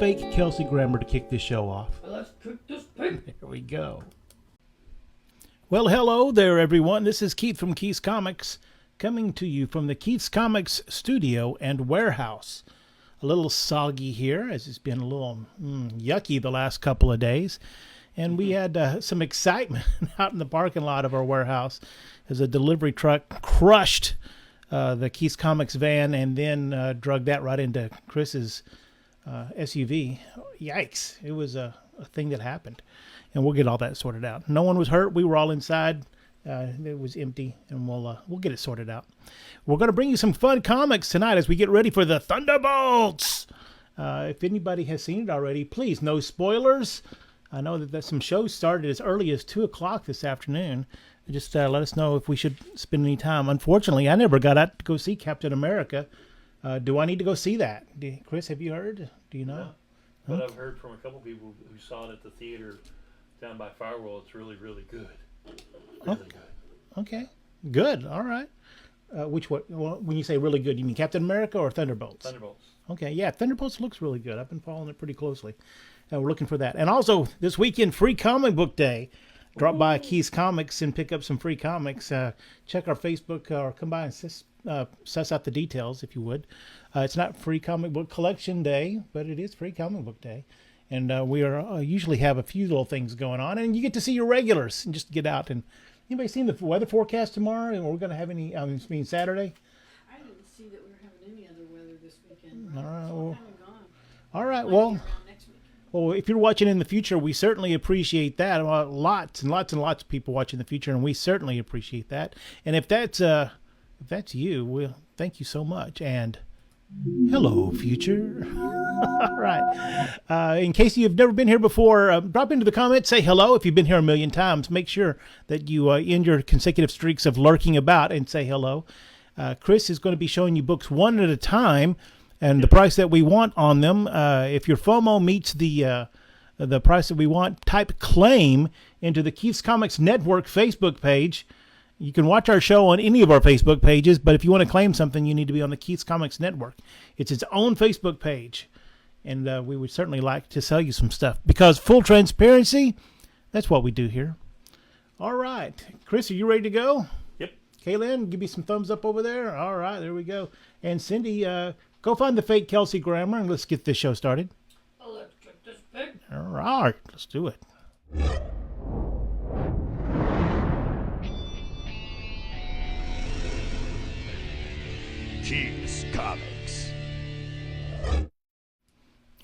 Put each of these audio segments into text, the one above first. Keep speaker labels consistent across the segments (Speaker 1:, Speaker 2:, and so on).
Speaker 1: fake Kelsey Grammer to kick this show off.
Speaker 2: Let's cook this pig.
Speaker 1: Here we go. Well, hello there, everyone. This is Keith from Keith's Comics, coming to you from the Keith's Comics studio and warehouse. A little soggy here, as it's been a little yucky the last couple of days. And we had some excitement out in the parking lot of our warehouse as a delivery truck crushed the Keith's Comics van and then dragged that right into Chris's SUV. Yikes. It was a thing that happened. And we'll get all that sorted out. No one was hurt. We were all inside. It was empty, and we'll get it sorted out. We're going to bring you some fun comics tonight as we get ready for the Thunderbolts. If anybody has seen it already, please, no spoilers. I know that some shows started as early as 2 o'clock this afternoon. Just let us know if we should spend any time. Unfortunately, I never got out to go see Captain America. Do I need to go see that? Chris, have you heard? Do you know?
Speaker 3: No, but I've heard from a couple people who saw it at the theater down by Firewall. It's really, really good. Really good.
Speaker 1: Okay. Good. All right. Which one? Well, when you say really good, you mean Captain America or Thunderbolts?
Speaker 3: Thunderbolts.
Speaker 1: Okay. Yeah, Thunderbolts looks really good. I've been following it pretty closely. We're looking for that. And also, this weekend, Free Comic Book Day. Drop by Keith's Comics and pick up some free comics. Check our Facebook or come by and suss out the details, if you would. It's not Free Comic Book Collection Day, but it is Free Comic Book Day. And we are usually have a few little things going on. And you get to see your regulars and just get out. And anybody seen the weather forecast tomorrow? And we're going to have any, Saturday?
Speaker 4: I didn't see that we were having any other weather this weekend.
Speaker 1: All right.
Speaker 4: So
Speaker 1: Well,
Speaker 4: kind of gone.
Speaker 1: all right.
Speaker 4: Might
Speaker 1: Well.
Speaker 4: be around next weekend.
Speaker 1: Well, if you're watching in the future, we certainly appreciate that. Lots and lots and lots of people watch in the future, and we certainly appreciate that. And if that's you, well, thank you so much. And hello, future. All right. In case you've never been here before, drop into the comments, say hello. If you've been here a million times, make sure that you end your consecutive streaks of lurking about and say hello. Chris is going to be showing you books one at a time. And the price that we want on them, if your FOMO meets the price that we want, type claim into the Keith's Comics Network Facebook page. You can watch our show on any of our Facebook pages, but if you want to claim something, you need to be on the Keith's Comics Network. It's its own Facebook page. And we would certainly like to sell you some stuff. Because full transparency, that's what we do here. All right. Chris, are you ready to go?
Speaker 3: Yep.
Speaker 1: Kaylin, give me some thumbs up over there. All right, there we go. And Cindy, go find the fake Kelsey Grammer and let's get this show started.
Speaker 2: Let's cook this pig.
Speaker 1: All right, let's do it.
Speaker 5: Keith's Comics.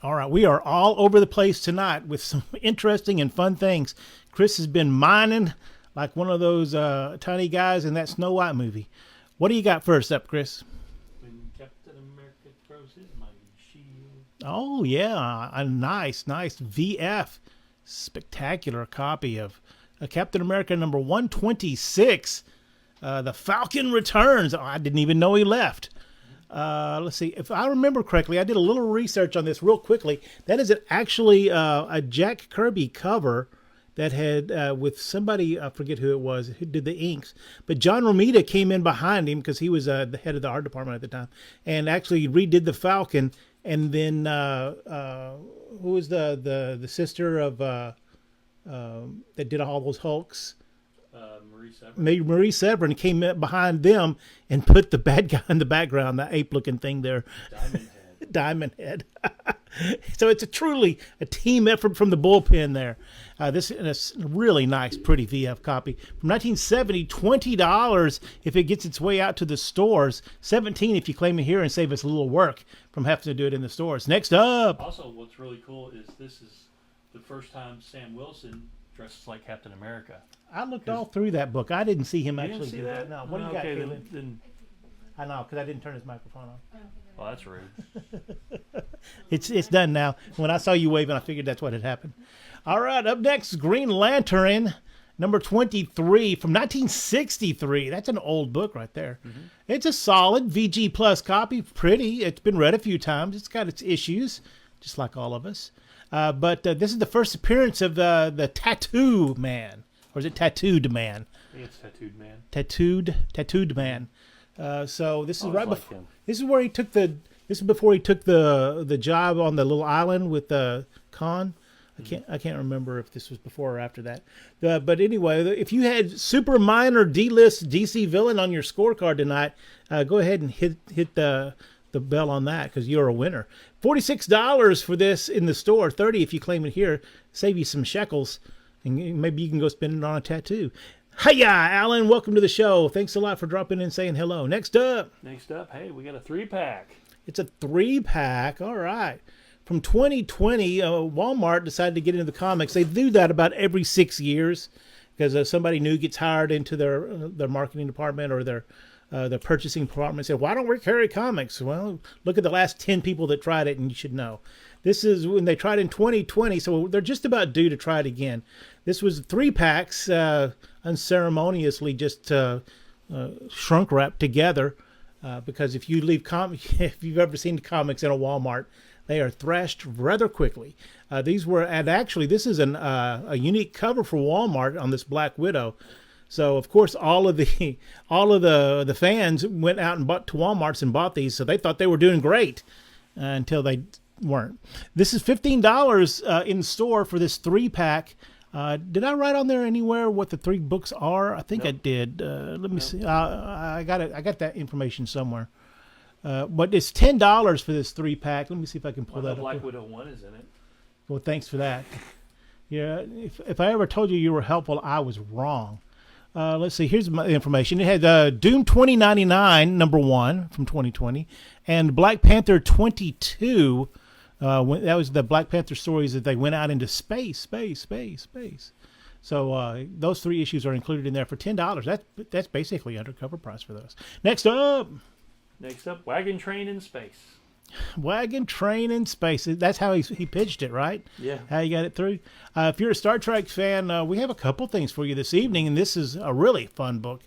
Speaker 1: All right, we are all over the place tonight with some interesting and fun things. Chris has been mining like one of those tiny guys in that Snow White movie. What do you got first up, Chris?
Speaker 3: When Captain America throws his mighty shield.
Speaker 1: Oh, yeah, a nice VF, spectacular copy of Captain America number 126, The Falcon Returns. Oh, I didn't even know he left. Let's see, if I remember correctly, I did a little research on this real quickly. That is actually a Jack Kirby cover that had, with somebody, I forget who it was, who did the inks. But John Romita came in behind him because he was the head of the art department at the time, and actually redid the Falcon. And then who was the sister of that did all those Hulks? Marie Severin came in behind them and put the bad guy in the background, that ape-looking thing there. Diamond Head. So it's truly a team effort from the bullpen there. This is a really nice, pretty VF copy. From 1970, $20 if it gets its way out to the stores. $17 if you claim it here and save us a little work from having to do it in the stores. Next up.
Speaker 3: Also, what's really cool is this is the first time Sam Wilson dresses like Captain America.
Speaker 1: I looked all through that book. I didn't see him actually do that.
Speaker 3: that.
Speaker 1: No. What do you got,
Speaker 3: Okay,
Speaker 1: Caitlin?
Speaker 3: then,
Speaker 1: I know, because I didn't turn his microphone on.
Speaker 3: well, that's rude.
Speaker 1: It's done now. When I saw you waving, I figured that's what had happened. All right, up next, Green Lantern, number 23 from 1963. That's an old book right there. Mm-hmm. It's a solid VG Plus copy. Pretty. It's been read a few times. It's got its issues, just like all of us. But this is the first appearance of the Tattoo Man. Or is it Tattooed Man?
Speaker 3: I think it's Tattooed Man.
Speaker 1: Tattooed Man. So this is right
Speaker 3: like
Speaker 1: before.
Speaker 3: him.
Speaker 1: This is where he took the This is before he took the job on the little island with Khan. I can't remember if this was before or after that. But anyway, if you had super minor D-list DC villain on your scorecard tonight, go ahead and hit the bell on that because you're a winner. $46 for this in the store. $30 if you claim it here. Save you some shekels, and maybe you can go spend it on a tattoo. Hiya, Alan. Welcome to the show. Thanks a lot for dropping in and saying hello. Next up,
Speaker 3: hey, we got a 3-pack.
Speaker 1: It's a 3-pack. All right. From 2020, Walmart decided to get into the comics. They do that about every 6 years because somebody new gets hired into their marketing department or their purchasing department. Said, "Why don't we carry comics?" Well, look at the last 10 people that tried it, and you should know. This is when they tried in 2020, so they're just about due to try it again. This was 3 packs, unceremoniously just shrunk wrapped together. Because if you leave if you've ever seen comics in a Walmart, they are thrashed rather quickly. These were, and actually, this is a unique cover for Walmart on this Black Widow. So of course, all of the fans went out and bought to Walmarts and bought these, so they thought they were doing great until they weren't. This is $15 in store for this 3-pack. Did I write on there anywhere what the 3 books are? I think I did. Let me see. I got that information somewhere. But it's $10 for this 3-pack. Let me see if I can pull that up.
Speaker 3: Black Widow 1 is in it.
Speaker 1: Well, thanks for that. Yeah, if I ever told you were helpful, I was wrong. Let's see. Here's my information. It had Doom 2099 #1 from 2020, and Black Panther 22. That was the Black Panther stories that they went out into space. So those 3 issues are included in there for $10. That's basically undercover price for those. Next up,
Speaker 3: Wagon Train in Space.
Speaker 1: Wagon Train in Space. That's how he pitched it, right?
Speaker 3: Yeah.
Speaker 1: How you got it through. If you're a Star Trek fan, we have a couple things for you this evening, and this is a really fun book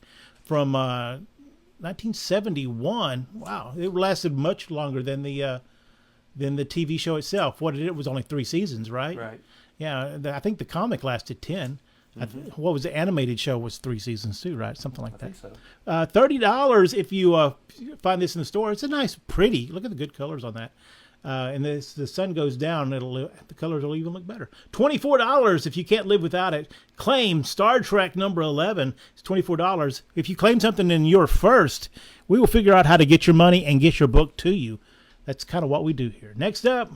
Speaker 1: from 1971. Wow, it lasted much longer than the TV show itself. It was only 3 seasons, right?
Speaker 3: Right.
Speaker 1: Yeah, I think the comic lasted 10. What was the animated show was 3 seasons too, right? Something like that.
Speaker 3: I think so.
Speaker 1: $30 if you find this in the store. It's a nice, pretty. Look at the good colors on that. And as the sun goes down, the colors will even look better. $24 if you can't live without it. Claim Star Trek '11. It's $24. If you claim something and you're first, we will figure out how to get your money and get your book to you. That's kind of what we do here. Next up,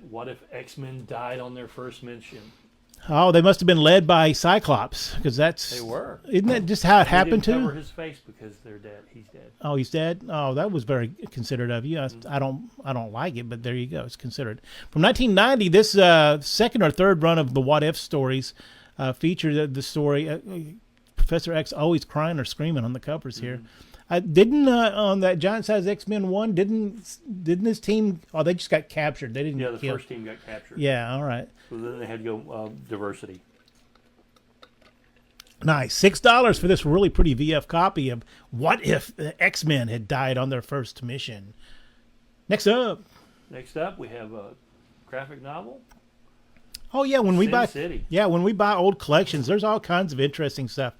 Speaker 3: what if X-Men died on their first mission?
Speaker 1: Oh, they must have been led by Cyclops because
Speaker 3: They were.
Speaker 1: Isn't that just how it happened
Speaker 3: to? They
Speaker 1: to?
Speaker 3: didn't cover his face because they're dead. He's dead.
Speaker 1: Oh, he's dead. Oh, that was very considerate of you. I don't like it, but there you go. It's considered. From 1990, this second or third run of the What If stories featured the story. Professor X always crying or screaming on the covers here. Didn't on that giant size X-Men 1? Didn't this team? Oh, they just got captured. They didn't.
Speaker 3: Yeah, the first team got captured.
Speaker 1: Yeah, all right.
Speaker 3: So then they had to go diversity.
Speaker 1: Nice. $6 for this really pretty VF copy of What If the X-Men had died on their first mission. Next up,
Speaker 3: we have a graphic novel.
Speaker 1: Oh yeah, when we
Speaker 3: Sin
Speaker 1: buy
Speaker 3: City.
Speaker 1: when we buy old collections, there's all kinds of interesting stuff.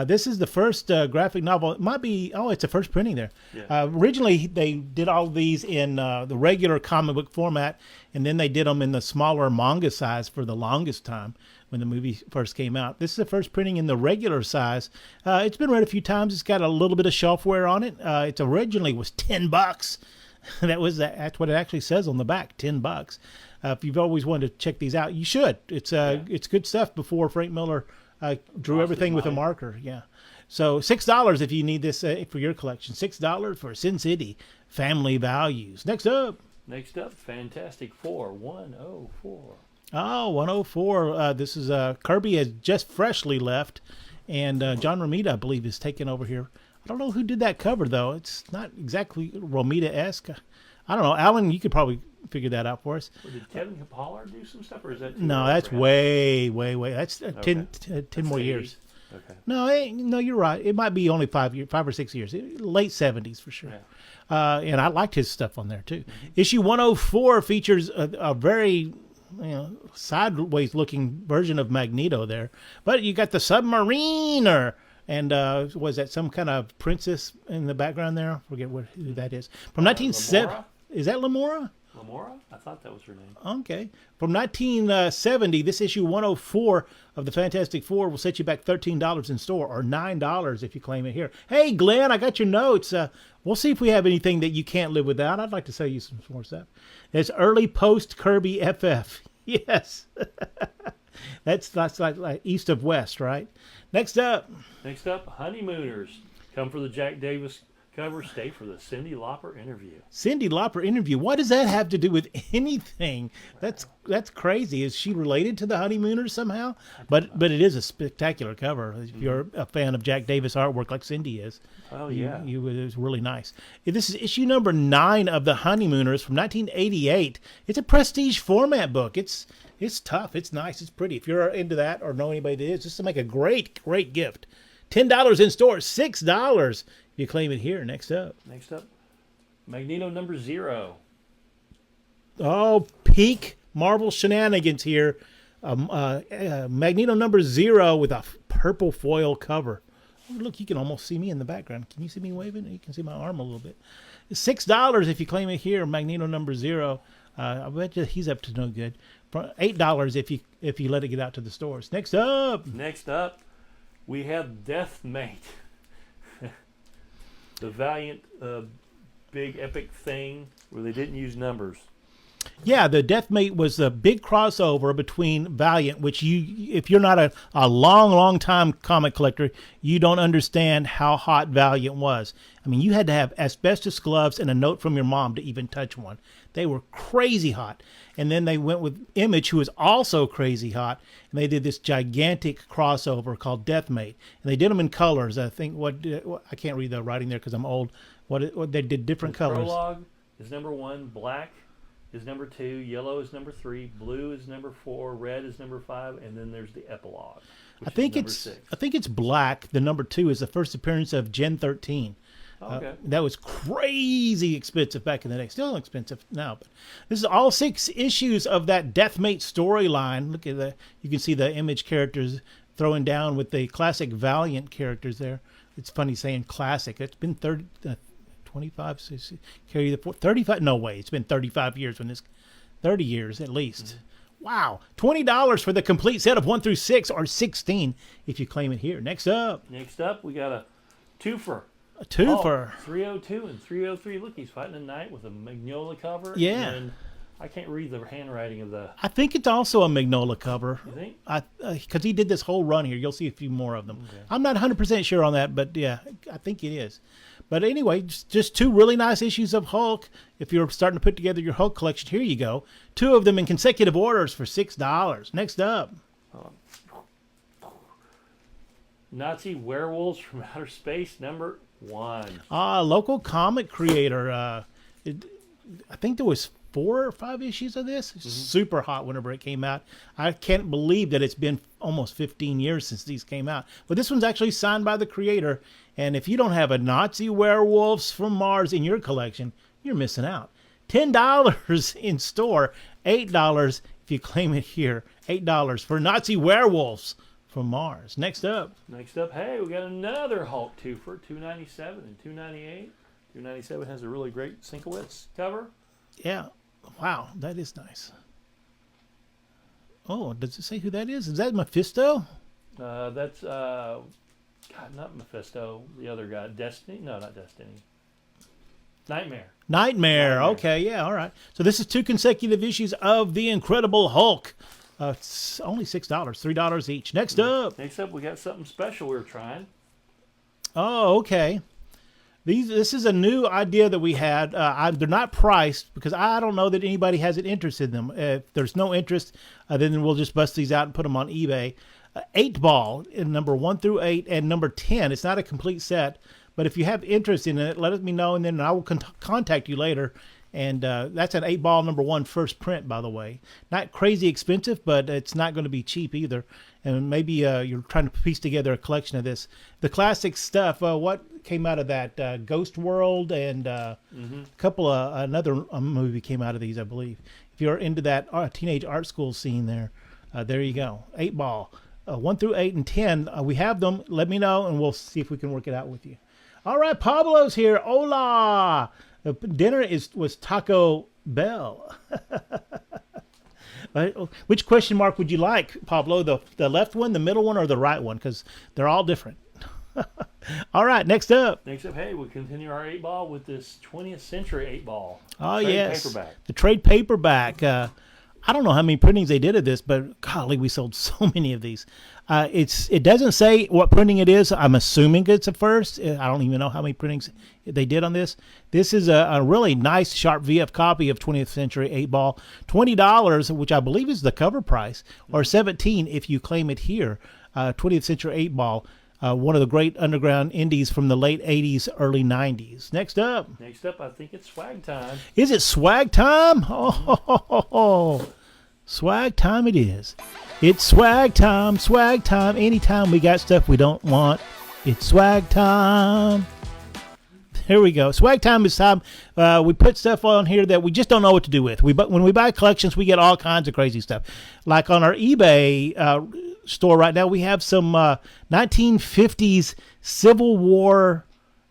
Speaker 1: This is the first graphic novel. It might be. Oh, it's the first printing there.
Speaker 3: Yeah.
Speaker 1: Originally, they did all of these in the regular comic book format, and then they did them in the smaller manga size for the longest time when the movie first came out. This is the first printing in the regular size. It's been read a few times. It's got a little bit of shelf wear on it. It originally was $10. That's what it actually says on the back. $10. If you've always wanted to check these out, you should. It's good stuff. Before Frank Miller drew everything with a marker. Yeah. So $6 if you need this for your collection. $6 for Sin City Family Values. Next up,
Speaker 3: Fantastic Four 104.
Speaker 1: Oh, 104. This is Kirby has just freshly left, and John Romita, I believe, is taking over here. I don't know who did that cover, though. It's not exactly Romita-esque. I don't know. Alan, you could probably figure that out for us.
Speaker 3: Well, did Kevin Pollard do some stuff, or is that
Speaker 1: No, that's way. That's 10 more years.
Speaker 3: Okay.
Speaker 1: No, you're right. It might be only 5 or 6 years. Late 70s for sure. Yeah. And I liked his stuff on there, too. Mm-hmm. Issue 104 features a very sideways looking version of Magneto there. But you got the Submariner. And was that some kind of princess in the background there? I forget who that is. From 1970. Is that Lamora?
Speaker 3: Lamora? I thought that was her name.
Speaker 1: Okay. From 1970, this issue 104 of the Fantastic Four will set you back $13 in store, or $9 if you claim it here. Hey, Glenn, I got your notes. We'll see if we have anything that you can't live without. I'd like to sell you some more stuff. It's early post Kirby FF. Yes. That's like east of west, right? Next up,
Speaker 3: Honeymooners. Come for the Jack Davis cover, stay for the Cyndi Lauper interview.
Speaker 1: Cyndi Lauper interview. What does that have to do with anything? That's crazy. Is she related to the Honeymooners somehow? But it is a spectacular cover. If you're a fan of Jack Davis artwork like Cindy is.
Speaker 3: Oh yeah,
Speaker 1: it was really nice. This is issue number 9 of the Honeymooners from 1988. It's a prestige format book. It's tough. It's nice. It's pretty. If you're into that or know anybody that is, just to make a great gift. $10 in store. $6 if you claim it here. Next up,
Speaker 3: Magneto number 0.
Speaker 1: Oh, peak Marvel shenanigans here. Magneto number 0 with a purple foil cover. Oh, look, you can almost see me in the background. Can you see me waving? You can see my arm a little bit. $6 if you claim it here. Magneto number 0. I bet you he's up to no good. $8 if you let it get out to the stores. Next up,
Speaker 3: we have Deathmate. The Valiant big epic thing where they didn't use numbers.
Speaker 1: Yeah, the Deathmate was the big crossover between Valiant, which if you're not a long time comic collector, you don't understand how hot Valiant was. I mean, you had to have asbestos gloves and a note from your mom to even touch one. They were crazy hot. And then they went with Image, who was also crazy hot, and they did this gigantic crossover called Deathmate. And they did them in colors. I think I can't read the writing there because I'm old. What they did different colors.
Speaker 3: Prologue is number 1, black is number 2, yellow is number 3, blue is number 4, red is number 5, and then there's the epilogue.
Speaker 1: I think it's black. The number 2 is the first appearance of Gen 13.
Speaker 3: Okay.
Speaker 1: That was crazy expensive back in the day. Still expensive now, but this is all 6 issues of that Deathmate storyline. Look at that. You can see the Image characters throwing down with the classic Valiant characters there. It's funny saying classic. It's been 25, carry the 35. No way. It's been 35 years 30 years at least. Mm-hmm. Wow. $20 for the complete set of 1 through 6, or $16 if you claim it here. Next up,
Speaker 3: we got a twofer.
Speaker 1: A twofer.
Speaker 3: 302 and 303. Look, he's fighting a knight with a Magnolia cover.
Speaker 1: Yeah.
Speaker 3: And I can't read the handwriting of the...
Speaker 1: I think it's also a Magnolia cover.
Speaker 3: You think?
Speaker 1: Because he did this whole run here. You'll see a few more of them.
Speaker 3: Okay.
Speaker 1: I'm not 100% sure on that, but yeah, I think it is. But anyway, just 2 really nice issues of Hulk. If you're starting to put together your Hulk collection, here you go. 2 of them in consecutive orders for $6. Next up.
Speaker 3: Nazi Werewolves from Outer Space, number 1.
Speaker 1: Local comic creator. I think there was 4 or 5 issues of this. Mm-hmm. Super hot whenever it came out. I can't believe that it's been almost 15 years since these came out. But this one's actually signed by the creator. And if you don't have a Nazi Werewolves from Mars in your collection, you're missing out. $10 in store, $8 if you claim it here. $8 for Nazi Werewolves from Mars. Next up,
Speaker 3: hey, we got another Hulk twofer, $297 and $298. $297 has a really great Sienkiewicz cover.
Speaker 1: Yeah. Wow, that is nice. Oh, does it say who that is? Is that Mephisto?
Speaker 3: That's not Mephisto. The other guy, Destiny. No, not Destiny. Nightmare.
Speaker 1: Okay, yeah, all right. So this is 2 consecutive issues of The Incredible Hulk. It's only $6, $3 each. Next up,
Speaker 3: we got something special we're trying.
Speaker 1: Oh, okay. This is a new idea that we had. They're not priced because I don't know that anybody has an interest in them. If there's no interest, then we'll just bust these out and put them on eBay. 8-ball in number 1 through 8 and number 10. It's not a complete set, but if you have interest in it, let me know, and then I will contact you later. And that's an 8-ball number 1 first print, by the way. Not crazy expensive, but it's not going to be cheap either. And maybe you're trying to piece together a collection of this. The classic stuff, what came out of that? Ghost World and a couple of, another movie came out of these, I believe. If you're into that teenage art school scene there you go. 8-ball. 1 through 8 and 10. We have them. Let me know, and we'll see if we can work it out with you. All right, Pablo's here. Hola. Dinner was Taco Bell. Which question mark would you like, Pablo? The left one, the middle one, or the right one? Because they're all different. All right, next up.
Speaker 3: Next up, hey, we'll continue our 8-ball with this 20th century 8-ball.
Speaker 1: Oh,
Speaker 3: Trade
Speaker 1: yes.
Speaker 3: paperback.
Speaker 1: The trade paperback. I don't know how many printings they did of this, but golly, we sold so many of these. It doesn't say what printing it is. I'm assuming it's a first. I don't even know how many printings they did on this. This is a really nice, sharp VF copy of 20th Century 8-ball. $20, which I believe is the cover price, or $17 if you claim it here. 20th Century 8-ball. One of the great underground indies from the late 80s, early 90s. Next up,
Speaker 3: I think it's swag time.
Speaker 1: is it swag time? Oh, swag time it is. It's swag time, swag time. Anytime we got stuff we don't want, it's swag time. Here we go. Swag time is time. We put stuff on here that we just don't know what to do with. When we buy collections, we get all kinds of crazy stuff. Like on our eBay store right now, we have some 1950s Civil War,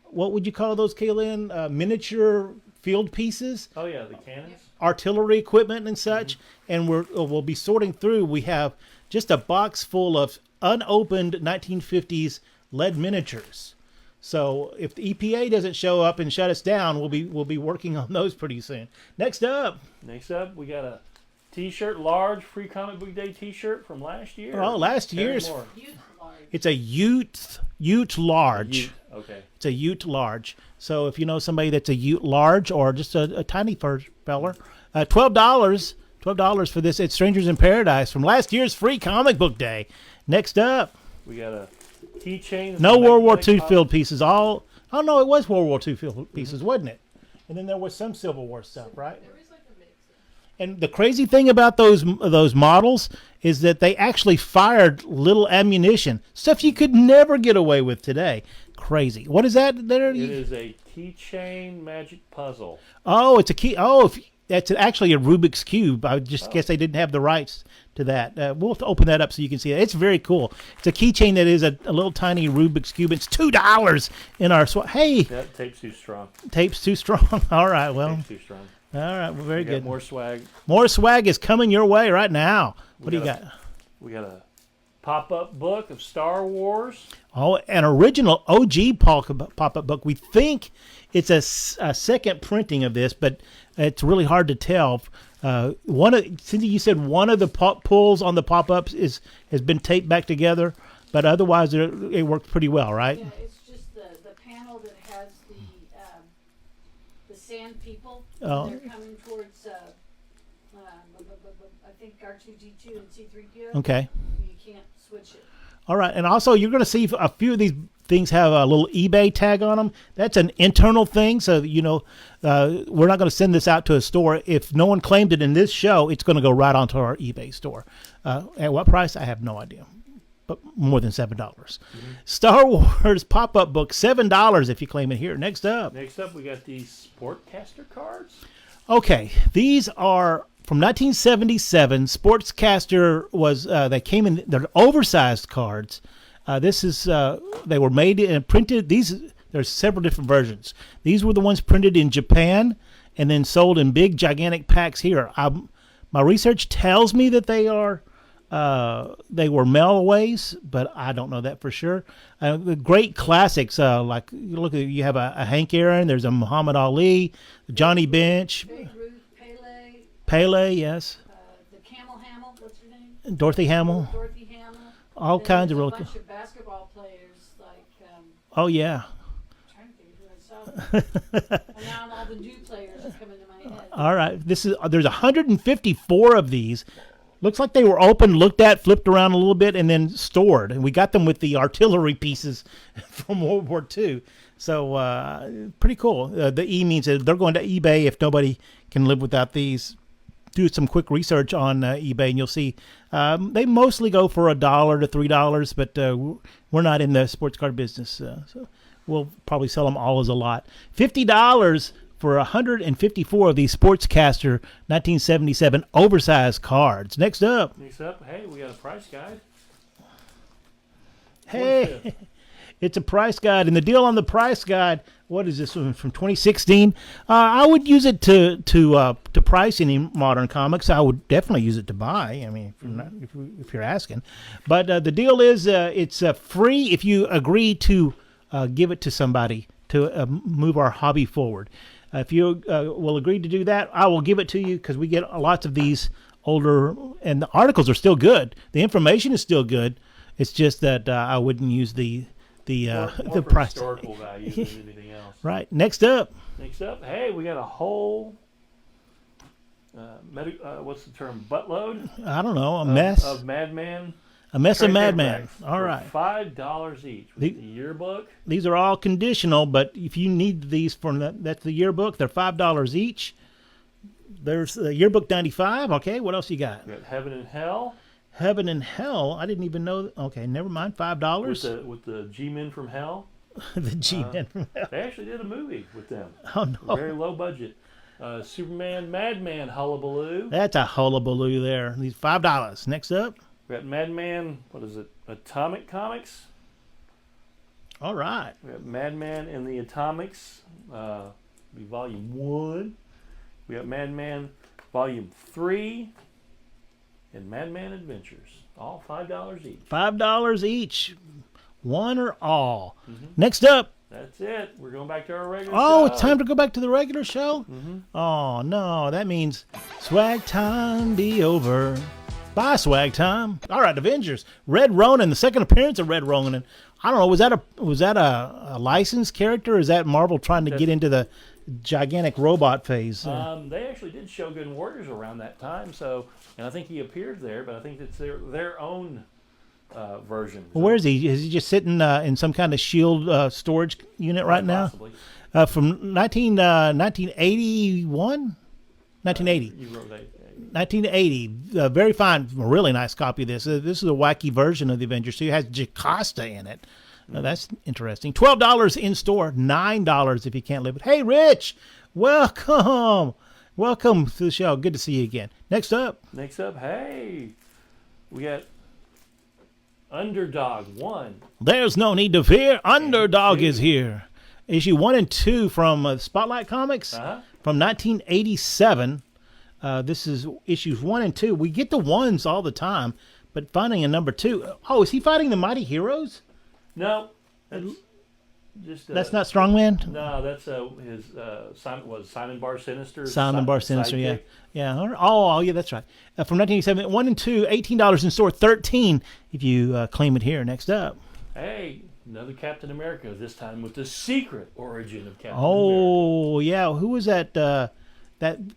Speaker 1: what would you call those, Kaylin? Miniature field pieces,
Speaker 3: Oh, yeah, the cannons.
Speaker 1: artillery equipment and such. And we'll be sorting through. We have just a box full of unopened 1950s lead miniatures. So if the EPA doesn't show up and shut us down, we'll be working on those pretty soon. Next up,
Speaker 3: We got a T-shirt, large free comic book day T-shirt from last year.
Speaker 1: Oh, last
Speaker 3: Terry
Speaker 1: year's.
Speaker 3: Moore.
Speaker 4: Youth large.
Speaker 1: It's a Ute large.
Speaker 3: Ute, okay.
Speaker 1: It's a Ute large. So if you know somebody that's a Ute large or just a tiny feller, $12 for this. It's Strangers in Paradise from last year's free comic book day. Next up,
Speaker 3: We got a keychain.
Speaker 1: no World War II field pieces. Oh no, it was World War II field pieces, wasn't it? And then there was some Civil War stuff, right?
Speaker 4: There is like a mix.
Speaker 1: And the crazy thing about those models is that they actually fired little ammunition, stuff you could never get away with today. Crazy. What is that there?
Speaker 3: It is a keychain magic puzzle.
Speaker 1: Oh, it's a key. Oh, that's actually a Rubik's Cube. I just guess they didn't have the rights to that. We'll have to open that up so you can see it. It's very cool. It's a keychain that is a little tiny Rubik's Cube. It's $2 in our Hey,
Speaker 3: That tape's too strong.
Speaker 1: tape's too strong. All right, well,
Speaker 3: Tape's too strong.
Speaker 1: all right, well, very
Speaker 3: We got
Speaker 1: good.
Speaker 3: more swag.
Speaker 1: More swag is coming your way right now. What do you got?
Speaker 3: We got a pop-up book of Star Wars.
Speaker 1: Oh, an original OG pop-up book. We think it's a second printing of this, but it's really hard to tell. Cindy, you said one of the pulls on the pop-ups has been taped back together, but otherwise it worked pretty well, right?
Speaker 4: Yeah, it's just the panel that has the sand people.
Speaker 1: Oh.
Speaker 4: They're coming towards I think R2D2 and C3PO.
Speaker 1: Okay.
Speaker 4: You can't switch it.
Speaker 1: All right, and also you're going to see a few of these things have a little eBay tag on them. That's an internal thing, so we're not going to send this out to a store. If no one claimed it in this show, it's going to go right onto our eBay store. At what price? I have no idea, but more than $7. Star Wars pop-up book, $7 if you claim it here. Next up,
Speaker 3: We got these Sportcaster cards.
Speaker 1: okay, these are from 1977. Sportscaster was they came in. They're oversized cards. This is they were made and printed. There's several different versions. These were the ones printed in Japan and then sold in big gigantic packs here. My research tells me that they were mail-aways, but I don't know that for sure. The great classics, like you have a Hank Aaron. There's a Muhammad Ali, Johnny Bench,
Speaker 4: Babe Ruth,
Speaker 1: Pele, yes,
Speaker 4: the Camel Hamill, what's her name?
Speaker 1: Dorothy Hamill,
Speaker 4: Dorothy Hamill.
Speaker 1: all
Speaker 4: Then
Speaker 1: kinds of
Speaker 4: there's
Speaker 1: really
Speaker 4: a
Speaker 1: cool.
Speaker 4: bunch of basketball players like
Speaker 1: Oh yeah.
Speaker 4: I'm trying to think who I saw. And now all the new players are coming to my head.
Speaker 1: All right, there's 154 of these. Looks like they were opened, looked at, flipped around a little bit, and then stored. And we got them with the artillery pieces from World War II. So pretty cool. The E means that they're going to eBay if nobody can live without these. Do some quick research on eBay, and you'll see they mostly go for $1 to $3. But we're not in the sports card business, so we'll probably sell them all as a lot. $50 for 154 of these Sportscaster 1977 oversized cards. Next up,
Speaker 3: Hey, we got a price guide.
Speaker 1: hey, It's a price guide, and the deal on the price guide. What is this one from 2016? I would use it to price any modern comics. I would definitely use it to buy. I mean, if you're asking, but the deal is it's free if you agree to give it to somebody to move our hobby forward. If you will agree to do that, I will give it to you because we get lots of these older, and the articles are still good. The information is still good. It's just that I wouldn't use the
Speaker 3: More
Speaker 1: the
Speaker 3: for
Speaker 1: price.
Speaker 3: historical value than anything else.
Speaker 1: Right. Next up.
Speaker 3: Next up, hey, we got a whole, what's the term? Buttload
Speaker 1: I don't know. A mess.
Speaker 3: of Madman.
Speaker 1: A mess of
Speaker 3: trade
Speaker 1: Madman.
Speaker 3: paperbacks
Speaker 1: All
Speaker 3: for
Speaker 1: right.
Speaker 3: $5 each. With the yearbook.
Speaker 1: These are all conditional, but if you need these for that's the yearbook. They're $5 each. There's the yearbook 95. Okay. What else you got?
Speaker 3: We got Heaven and Hell.
Speaker 1: Heaven and Hell. I didn't even know. Okay. Never mind. $5.
Speaker 3: With the G-Men from Hell.
Speaker 1: The G-Men from Hell.
Speaker 3: They actually did a movie with them.
Speaker 1: Oh no.
Speaker 3: Very low budget. Superman, Madman, Hullabaloo.
Speaker 1: That's a hullabaloo there. These $5. Next up.
Speaker 3: We got Madman, what is it? Atomic Comics.
Speaker 1: All right.
Speaker 3: We got Madman and the Atomics, be volume 1. We got Madman volume 3 and Madman Adventures. All $5 each.
Speaker 1: $5 each. One or all. Next up.
Speaker 3: That's it. We're going back to our regular
Speaker 1: Oh,
Speaker 3: show.
Speaker 1: it's time to go back to the regular show? Oh, no. That means swag time be over. Bye, swag time. All right, Avengers. Red Ronin, the second appearance of Red Ronin. I don't know. Was that a licensed character, or is that Marvel trying to get into the gigantic robot phase?
Speaker 3: They actually did Shogun Warriors around that time, and I think he appeared there, but I think it's their own version.
Speaker 1: Well, where is he? Is he just sitting in some kind of shield storage unit right now?
Speaker 3: Possibly.
Speaker 1: From 1981? 1980.
Speaker 3: You wrote that.
Speaker 1: 1980. Very fine, really nice copy of this. This is a wacky version of the Avengers. So it has Jocasta in it. That's interesting. $12 in store, $9 if you can't live it. Hey, Rich, welcome. Welcome to the show. Good to see you again. Next up.
Speaker 3: Hey, we got Underdog 1.
Speaker 1: There's no need to fear. Underdog is here. Issue 1 and 2 from Spotlight Comics from 1987. This is issues 1 and 2. We get the ones all the time, but finding a number 2. Oh, is he fighting the Mighty Heroes?
Speaker 3: No, that's just
Speaker 1: That's not Strongman?
Speaker 3: No, that's his Simon Bar Sinister.
Speaker 1: Simon Bar Sinister, yeah.
Speaker 3: sidekick.
Speaker 1: Yeah. Oh, yeah, that's right. From 1987, 1 and 2, $18 in store, $13 if you claim it here. Next up.
Speaker 3: Hey, another Captain America. This time with the secret origin of Captain America.
Speaker 1: Oh, yeah. Who was that? That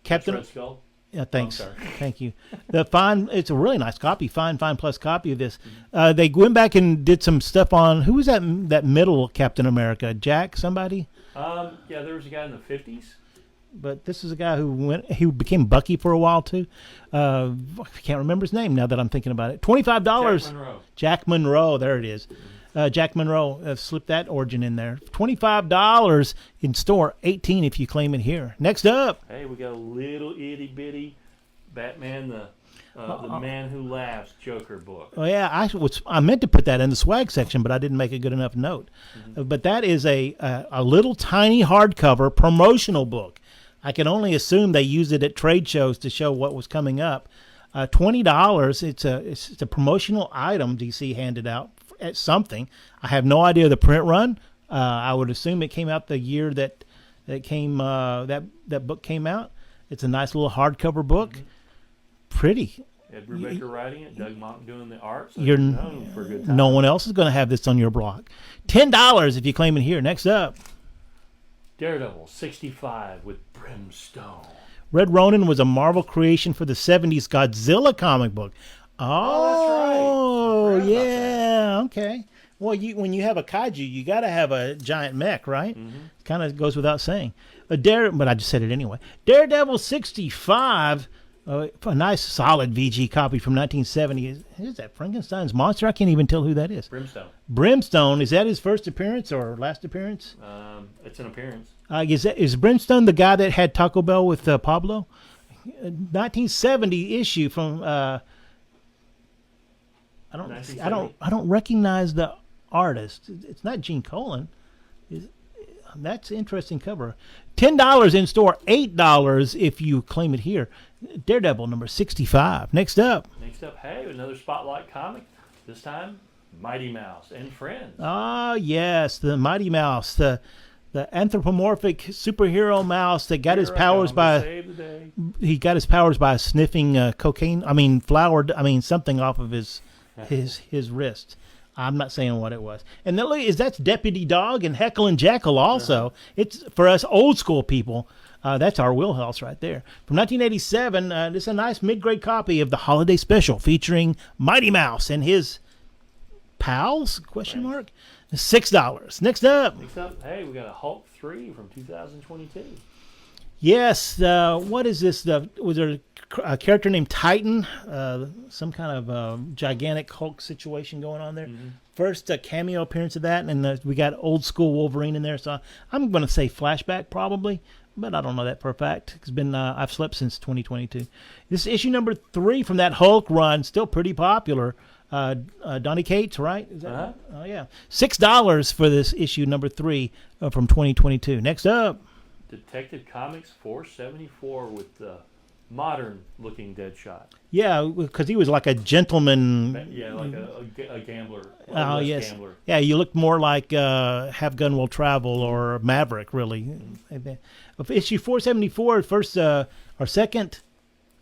Speaker 1: Captain.
Speaker 3: Red Skull.
Speaker 1: Yeah, thanks.
Speaker 3: Oh, sorry.
Speaker 1: Thank you. It's a really nice copy. Fine plus copy of this. They went back and did some stuff on who was that middle Captain America? Jack somebody?
Speaker 3: Yeah, there was a guy in the 50s.
Speaker 1: But this is a guy who became Bucky for a while too. I can't remember his name now that I'm thinking about it. $25.
Speaker 3: Jack Monroe.
Speaker 1: Jack Monroe. There it is. Jack Monroe. Slip that origin in there. $25 in store. $18 if you claim it here. Next up.
Speaker 3: Hey, we got a little itty bitty Batman, the Man Who Laughs Joker book.
Speaker 1: Oh yeah, I meant to put that in the swag section, but I didn't make a good enough note. But that is a little tiny hardcover promotional book. I can only assume they used it at trade shows to show what was coming up. $20. It's a promotional item DC handed out at something. I have no idea the print run. I would assume it came out the year that book came out. It's a nice little hardcover book. Pretty.
Speaker 3: Ed Brubaker writing it, Doug Monk doing the art. So
Speaker 1: You're
Speaker 3: known for a good time.
Speaker 1: No one else is going to have this on your block. $10 if you claim it here. Next up.
Speaker 3: Daredevil 65 with Brimstone.
Speaker 1: Red Ronin was a Marvel creation for the 70s Godzilla comic book. Oh,
Speaker 3: that's right.
Speaker 1: yeah. Okay. Well, when you have a kaiju, you got to have a giant mech, right? Kind of goes without saying. But I just said it anyway. Daredevil 65, a nice solid VG copy from 1970. Is that Frankenstein's monster? I can't even tell who that is.
Speaker 3: Brimstone.
Speaker 1: Brimstone, is that his first appearance or last appearance?
Speaker 3: It's an appearance.
Speaker 1: Is Brimstone the guy that had Taco Bell with Pablo? 1970 issue from. I don't recognize the artist. It's not Gene Colan. That's an interesting cover. $10 in store, $8 if you claim it here. Daredevil number 65. Next up.
Speaker 3: Next up, hey, another Spotlight comic. This time, Mighty Mouse and Friends.
Speaker 1: Ah, yes, the Mighty Mouse, the anthropomorphic superhero mouse that got his powers by sniffing cocaine. Something off of his wrist. I'm not saying what it was. And then that's Deputy Dog and Heckle and Jekyll also. It's for us old school people. That's our wheelhouse right there. From 1987, this is a nice mid-grade copy of the Holiday Special featuring Mighty Mouse and his pals? Question mark. $6. Next up,
Speaker 3: hey, we got a Hulk 3 from 2022.
Speaker 1: Yes. What is this? Was there a character named Titan? Some kind of gigantic Hulk situation going on there.
Speaker 3: Mm-hmm.
Speaker 1: First cameo appearance of that, and we got old school Wolverine in there. So I'm going to say flashback probably, but I don't know that for a fact. It's been I've slept since 2022. This is issue number 3 from that Hulk run, still pretty popular. Donny Cates, right? Is that Oh yeah, $6 for this issue number 3 from 2022. Next up,
Speaker 3: Detective Comics 474 with the modern-looking Deadshot.
Speaker 1: Yeah, because he was like a gentleman.
Speaker 3: Yeah, like a gambler.
Speaker 1: Oh yes.
Speaker 3: Gambler.
Speaker 1: Yeah, you looked more like Have Gun Will Travel or Maverick, really. Issue 474, first or second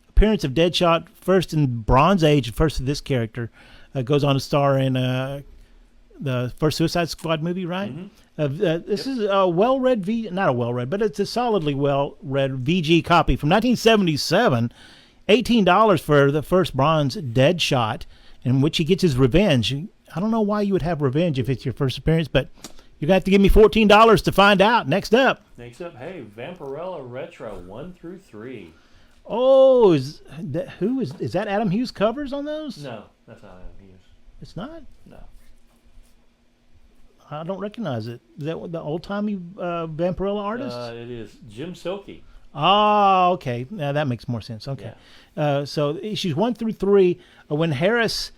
Speaker 1: appearance of Deadshot, first in Bronze Age, first of this character. Goes on to star in the first Suicide Squad movie, right? Mm-hmm. This is a well-read, not a well-read, but it's a solidly well-read VG copy from 1977. $18 for the first Bronze Deadshot, in which he gets his revenge. I don't know why you would have revenge if it's your first appearance, but you're going to have to give me $14 to find out. Next up,
Speaker 3: hey, Vampirella Retro 1 through 3.
Speaker 1: Oh, is that Adam Hughes covers on those?
Speaker 3: No, that's not Adam Hughes.
Speaker 1: It's not?
Speaker 3: No.
Speaker 1: I don't recognize it. Is that the old-timey Vampirella artist?
Speaker 3: It is Jim Silkey.
Speaker 1: Oh, okay. Now that makes more sense. Okay. Yeah. So issues 1 through 3, when Harris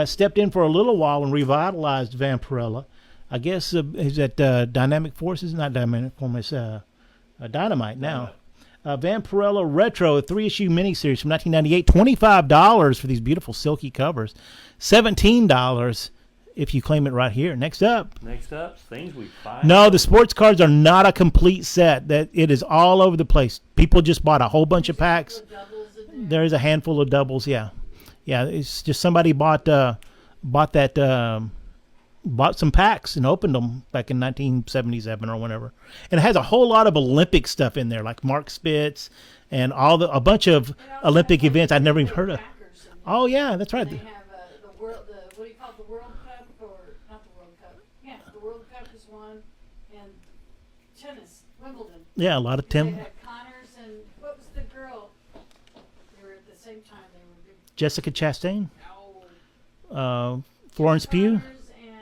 Speaker 1: stepped in for a little while and revitalized Vampirella, I guess is that Dynamic Forces? Not Dynamic Forces, Dynamite now. Vampirella Retro, a 3-issue miniseries from 1998. $25 for these beautiful silky covers. $17 if you claim it right here. Next up,
Speaker 3: things we find.
Speaker 1: No, the sports cards are not a complete set. That it is all over the place. People just bought a whole bunch of packs. There is a handful of doubles. Yeah. It's just somebody bought some packs and opened them back in 1977 or whenever. And it has a whole lot of Olympic stuff in there, like Mark Spitz and a bunch of Olympic events I'd never even heard of. Oh yeah, that's right.
Speaker 4: They have the World Cup, or not the World Cup? Yeah, the World Cup is one, and tennis, Wimbledon.
Speaker 1: Yeah, a lot of
Speaker 4: They had Connors and what was the girl? They were at the same time. They were big.
Speaker 1: Jessica Chastain.
Speaker 4: No.
Speaker 1: Florence Pugh.
Speaker 4: Connors and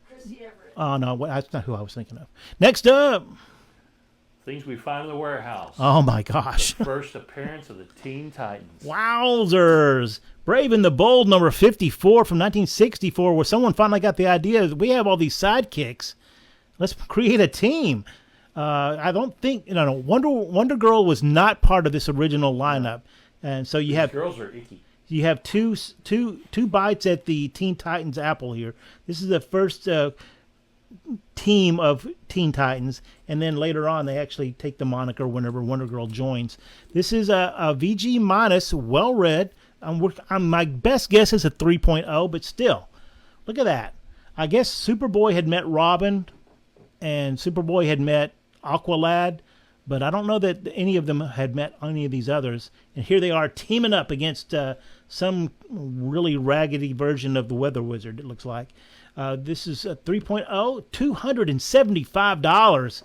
Speaker 4: Chrissy Everett.
Speaker 1: Oh no, that's not who I was thinking of. Next up,
Speaker 3: things we find in the warehouse.
Speaker 1: Oh my gosh!
Speaker 3: The first appearance of the Teen Titans.
Speaker 1: Wowzers! Brave and the Bold number 54 from 1964, where someone finally got the idea that we have all these sidekicks. Let's create a team. I don't think Wonder Girl was not part of this original lineup, and so you have
Speaker 3: girls are icky.
Speaker 1: You have two bites at the Teen Titans apple here. This is the first team of Teen Titans, and then later on they actually take the moniker whenever Wonder Girl joins. This is a VG minus, well read. My best guess is a 3.0, but still, look at that. I guess Superboy had met Robin, and Superboy had met Aqualad, but I don't know that any of them had met any of these others. And here they are teaming up against some really raggedy version of the Weather Wizard, it looks like. This is a 3.0, $275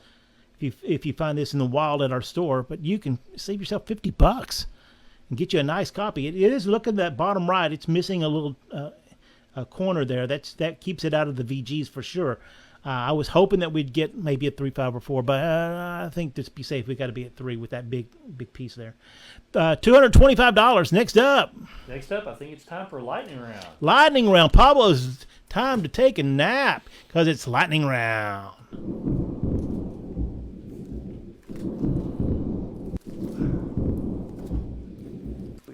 Speaker 1: if you find this in the wild at our store. But you can save yourself $50 and get you a nice copy. It is, look at that bottom right. It's missing a little a corner there. That keeps it out of the VGs for sure. I was hoping that we'd get maybe a 3, 5, or 4, but I think to be safe, we got to be at 3 with that big piece there. $225. Next up.
Speaker 3: Next up, I think it's time for lightning round.
Speaker 1: Lightning round. Pablo's time to take a nap because it's lightning round.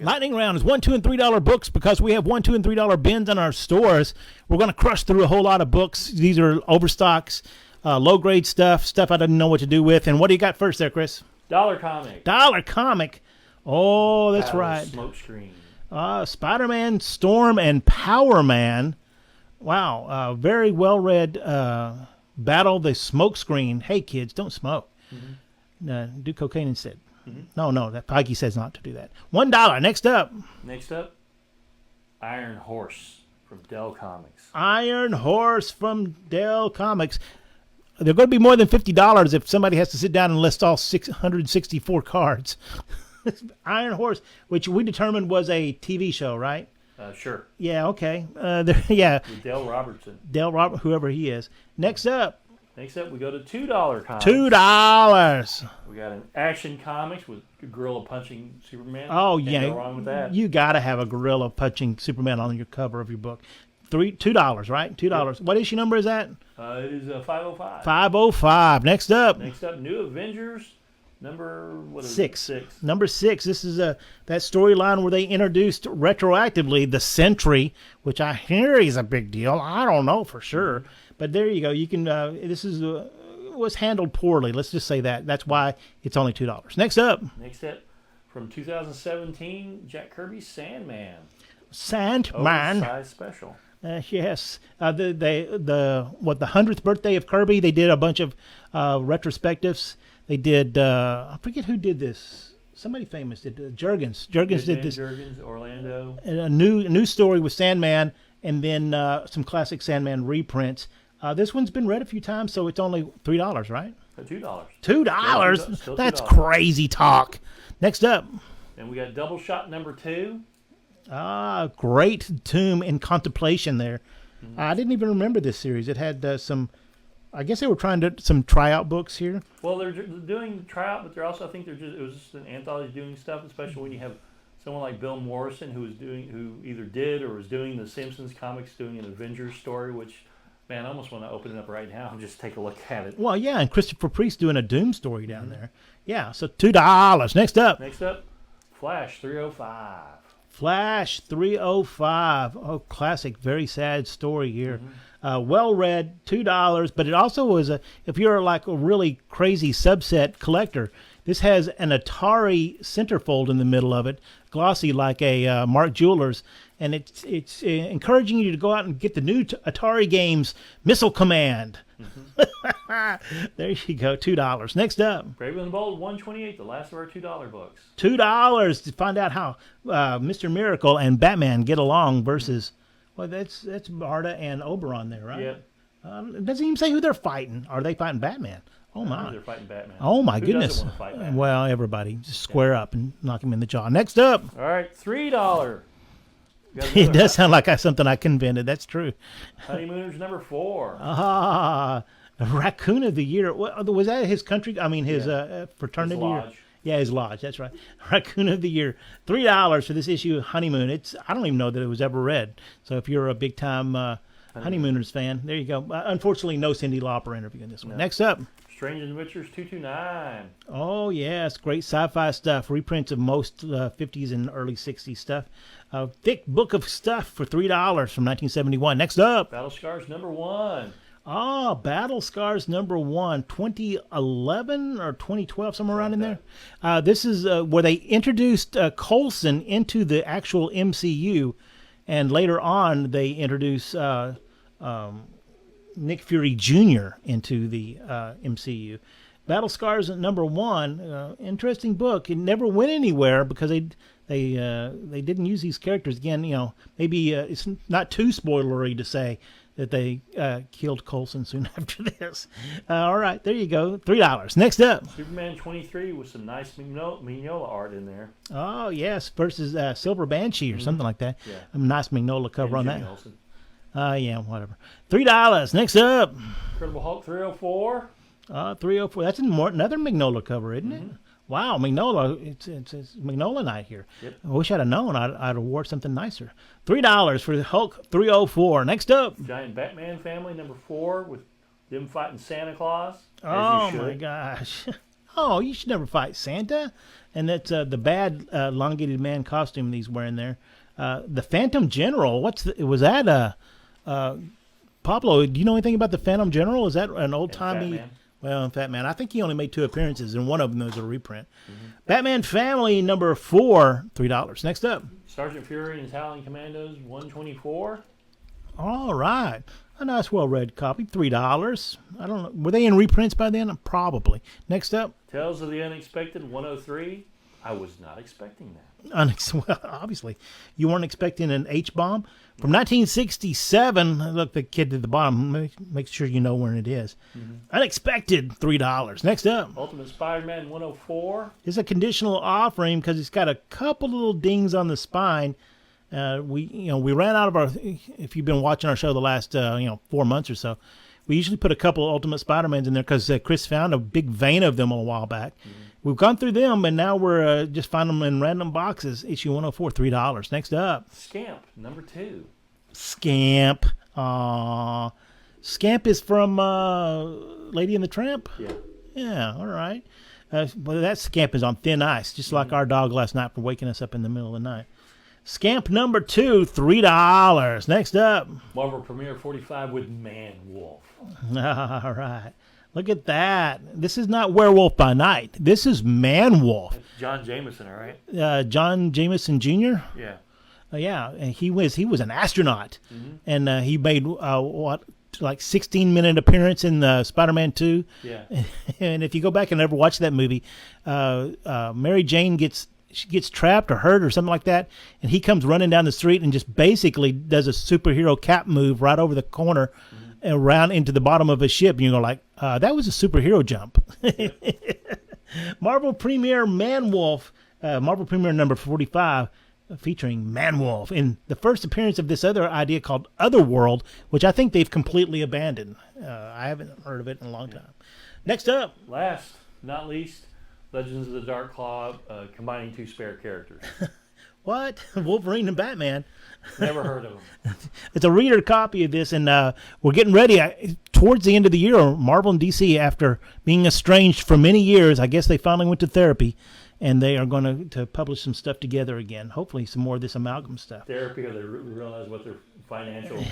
Speaker 1: Lightning round is $1, $2, and $3 books because we have $1, $2, and $3 bins in our stores. We're going to crush through a whole lot of books. These are overstocks, low grade stuff I didn't know what to do with. And what do you got first there, Chris?
Speaker 3: Dollar comic.
Speaker 1: Dollar comic. Oh, that's
Speaker 3: Battle
Speaker 1: right.
Speaker 3: Smoke screen.
Speaker 1: Spider-Man, Storm, and Power Man. Wow, very well read. Battle the Smoke Screen. Hey kids, don't smoke. Do cocaine instead. No, that Pikey says not to do that. $1. Next up.
Speaker 3: Next up, Iron Horse from Dell Comics.
Speaker 1: Iron Horse from Dell Comics. They're going to be more than $50 if somebody has to sit down and list all 664 cards. Iron Horse, which we determined was a TV show, right?
Speaker 3: Sure.
Speaker 1: Yeah, okay. Yeah.
Speaker 3: With Dale Robertson.
Speaker 1: Whoever he is. Next up.
Speaker 3: Next up, we go to $2 comics.
Speaker 1: $2.
Speaker 3: We got an Action Comics with a gorilla punching Superman.
Speaker 1: Oh,
Speaker 3: Can't
Speaker 1: yeah.
Speaker 3: go wrong with that.
Speaker 1: You got to have a gorilla punching Superman on your cover of your book. $2, right? $2.
Speaker 3: Yep.
Speaker 1: What issue number is that?
Speaker 3: It is 505.
Speaker 1: 505. Next up.
Speaker 3: Next up, New Avengers, number what is
Speaker 1: 6.
Speaker 3: It? 6.
Speaker 1: Number 6. This is that storyline where they introduced retroactively the Sentry, which I hear is a big deal. I don't know for sure, but there you go. You can. This is was handled poorly. Let's just say that. That's why it's only $2. Next up.
Speaker 3: Next up, from 2017, Jack Kirby's Sandman.
Speaker 1: Sandman.
Speaker 3: Oversized special.
Speaker 1: Yes. The 100th birthday of Kirby, they did a bunch of retrospectives. They did, I forget who did this. Somebody famous did Jurgens. Jurgens did this.
Speaker 3: Jurgens, Orlando.
Speaker 1: And a new story with Sandman, and then some classic Sandman reprints. This one's been read a few times, so it's only $3, right?
Speaker 3: $2.
Speaker 1: $2?
Speaker 3: Still
Speaker 1: That's
Speaker 3: $2.
Speaker 1: crazy talk. Next up.
Speaker 3: And we got Double Shot number 2.
Speaker 1: Great Tomb in Contemplation there. I didn't even remember this series. It had some, I guess they were trying to some tryout books here.
Speaker 3: Well, they're doing tryout, but they're also, I think it was just an anthology doing stuff, especially when you have someone like Bill Morrison who either did or was doing the Simpsons comics, doing an Avengers story, which, man, I almost want to open it up right now and just take a look at it.
Speaker 1: Well, yeah, and Christopher Priest doing a Doom story down there. Yeah, so $2. Next up.
Speaker 3: Next up, Flash 305.
Speaker 1: Flash 305. Oh, classic, very sad story here. Well read, $2, but it also was if you're like a really crazy subset collector, this has an Atari centerfold in the middle of it, glossy like a Mark Jewelers, and it's encouraging you to go out and get the new Atari games, Missile Command. There you go, $2. Next up.
Speaker 3: Brave and the Bold 128, the last of our $2 books.
Speaker 1: $2 to find out how Mr. Miracle and Batman get along versus, well, that's Marta and Oberon there, right?
Speaker 3: Yeah.
Speaker 1: It doesn't even say who they're fighting. Are they fighting Batman? Oh, my.
Speaker 3: They're fighting Batman.
Speaker 1: Oh, my
Speaker 3: Who
Speaker 1: goodness.
Speaker 3: doesn't want to fight Batman?
Speaker 1: Well, everybody. Just square up and knock him in the jaw. Next up.
Speaker 3: All right, $3.
Speaker 1: It does sound like something I invented. That's true.
Speaker 3: Honeymooners number 4.
Speaker 1: Raccoon of the Year. Was that his country? I mean, his fraternity?
Speaker 3: His lodge.
Speaker 1: Yeah, his lodge. That's right. Raccoon of the Year. $3 for this issue of Honeymoon. I don't even know that it was ever read. So if you're a big time Honeymooners fan, there you go. Unfortunately, no Cyndi Lauper interview in this one.
Speaker 3: No.
Speaker 1: Next up.
Speaker 3: Strange Adventures 229.
Speaker 1: Oh, yes. Great sci-fi stuff. Reprints of most 50s and early 60s stuff. Thick book of stuff for $3 from 1971. Next up.
Speaker 3: Battle Scars number 1.
Speaker 1: Battle Scars number 1, 2011 or 2012, somewhere around in there. This is where they introduced Coulson into the actual MCU, and later on they introduced Nick Fury Jr. into the MCU. Battle Scars number 1, interesting book. It never went anywhere because they didn't use these characters again. Maybe it's not too spoilery to say that they killed Coulson soon after this. All right, there you go, $3. Next up,
Speaker 3: Superman 23 with some nice Mignola art in there.
Speaker 1: Oh yes, versus Silver Banshee or something like that.
Speaker 3: Yeah.
Speaker 1: A nice Mignola cover on
Speaker 3: Jimmy
Speaker 1: that.
Speaker 3: Olsen.
Speaker 1: Yeah, whatever. $3. Next up,
Speaker 3: Incredible Hulk 304.
Speaker 1: 304. That's another Mignola cover, isn't it? Wow, Mignola. It's Mignola night here.
Speaker 3: Yep.
Speaker 1: I wish I'd have known. I'd have wore something nicer. $3 for the Hulk 304. Next up.
Speaker 3: Giant Batman family number 4 with them fighting Santa Claus.
Speaker 1: Oh
Speaker 3: as you
Speaker 1: my
Speaker 3: should.
Speaker 1: gosh. Oh, you should never fight Santa. And that's the bad elongated man costume that he's wearing there. The Phantom General. Was that Pablo? Do you know anything about the Phantom General? Is that an old timey?
Speaker 3: Batman.
Speaker 1: Well, Fat Man. I think he only made 2 appearances, and one of them was a reprint. Batman Family number 4, $3. Next up.
Speaker 3: Sergeant Fury and his Howling Commandos 124.
Speaker 1: All right. A nice, well-read copy, $3. I don't know. Were they in reprints by then? Probably. Next up.
Speaker 3: Tales of the Unexpected 103. I was not expecting that.
Speaker 1: Well, obviously, you weren't expecting an H-bomb. From 1967, look, the kid at the bottom, make sure you know where it is. Unexpected, $3. Next up.
Speaker 3: Ultimate Spider-Man 104.
Speaker 1: It's a conditional offering because it's got a couple little dings on the spine. We ran out of our, if you've been watching our show the last 4 months or so, we usually put a couple of Ultimate Spider-Mans in there because Chris found a big vein of them a while back. We've gone through them, and now we're just finding them in random boxes. Issue 104, $3. Next up.
Speaker 3: Scamp number 2.
Speaker 1: Scamp. Scamp is from Lady and the Tramp?
Speaker 3: Yeah.
Speaker 1: Yeah, all right. Well, that Scamp is on thin ice, just like our dog last night for waking us up in the middle of the night. Scamp number 2, $3. Next up.
Speaker 3: Marvel Premiere 45 with Man Wolf.
Speaker 1: All right. Look at that. This is not Werewolf by Night. This is Man Wolf.
Speaker 3: That's John Jameson, all right?
Speaker 1: John Jameson Jr.?
Speaker 3: Yeah.
Speaker 1: Yeah, and he was an astronaut. And he made, 16-minute appearance in Spider-Man 2.
Speaker 3: Yeah.
Speaker 1: And if you go back and ever watch that movie, Mary Jane gets trapped or hurt or something like that, and he comes running down the street and just basically does a superhero cap move right over the corner and around into the bottom of a ship. And you go like, that was a superhero jump. Marvel Premiere Man Wolf, Marvel Premiere number 45, featuring Man Wolf in the first appearance of this other idea called Otherworld, which I think they've completely abandoned. I haven't heard of it in a long time. Next up.
Speaker 3: Last, not least, Legends of the Dark Claw, combining 2 spare characters.
Speaker 1: What? Wolverine and Batman.
Speaker 3: Never heard of them.
Speaker 1: It's a reader copy of this, and we're getting ready. Towards the end of the year, Marvel and DC, after being estranged for many years, I guess they finally went to therapy, and they are going to publish some stuff together again. Hopefully some more of this amalgam stuff.
Speaker 3: Therapy, or they realize what their financial...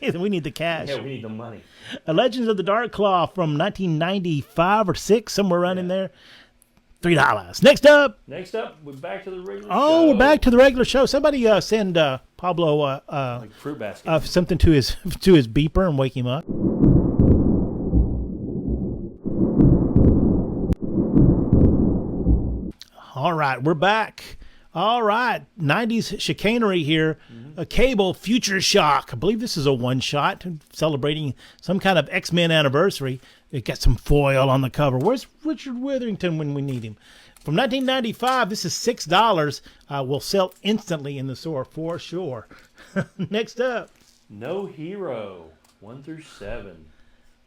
Speaker 1: We need the cash.
Speaker 3: Yeah, we need the money.
Speaker 1: Legends of the Dark Claw from 1995 or 6, somewhere around in there. $3. Next up.
Speaker 3: Next up, we're back to the regular show.
Speaker 1: Oh, we're back to the regular show. Somebody send Pablo
Speaker 3: like fruit basket.
Speaker 1: something to his beeper and wake him up. All right, we're back. All right, 90s chicanery here. A Cable Future Shock. I believe this is a one-shot celebrating some kind of X-Men anniversary. It got some foil on the cover. Where's Richard Witherington when we need him? From 1995, this is $6. Will sell instantly in the store for sure. Next up.
Speaker 3: No Hero, 1 through 7.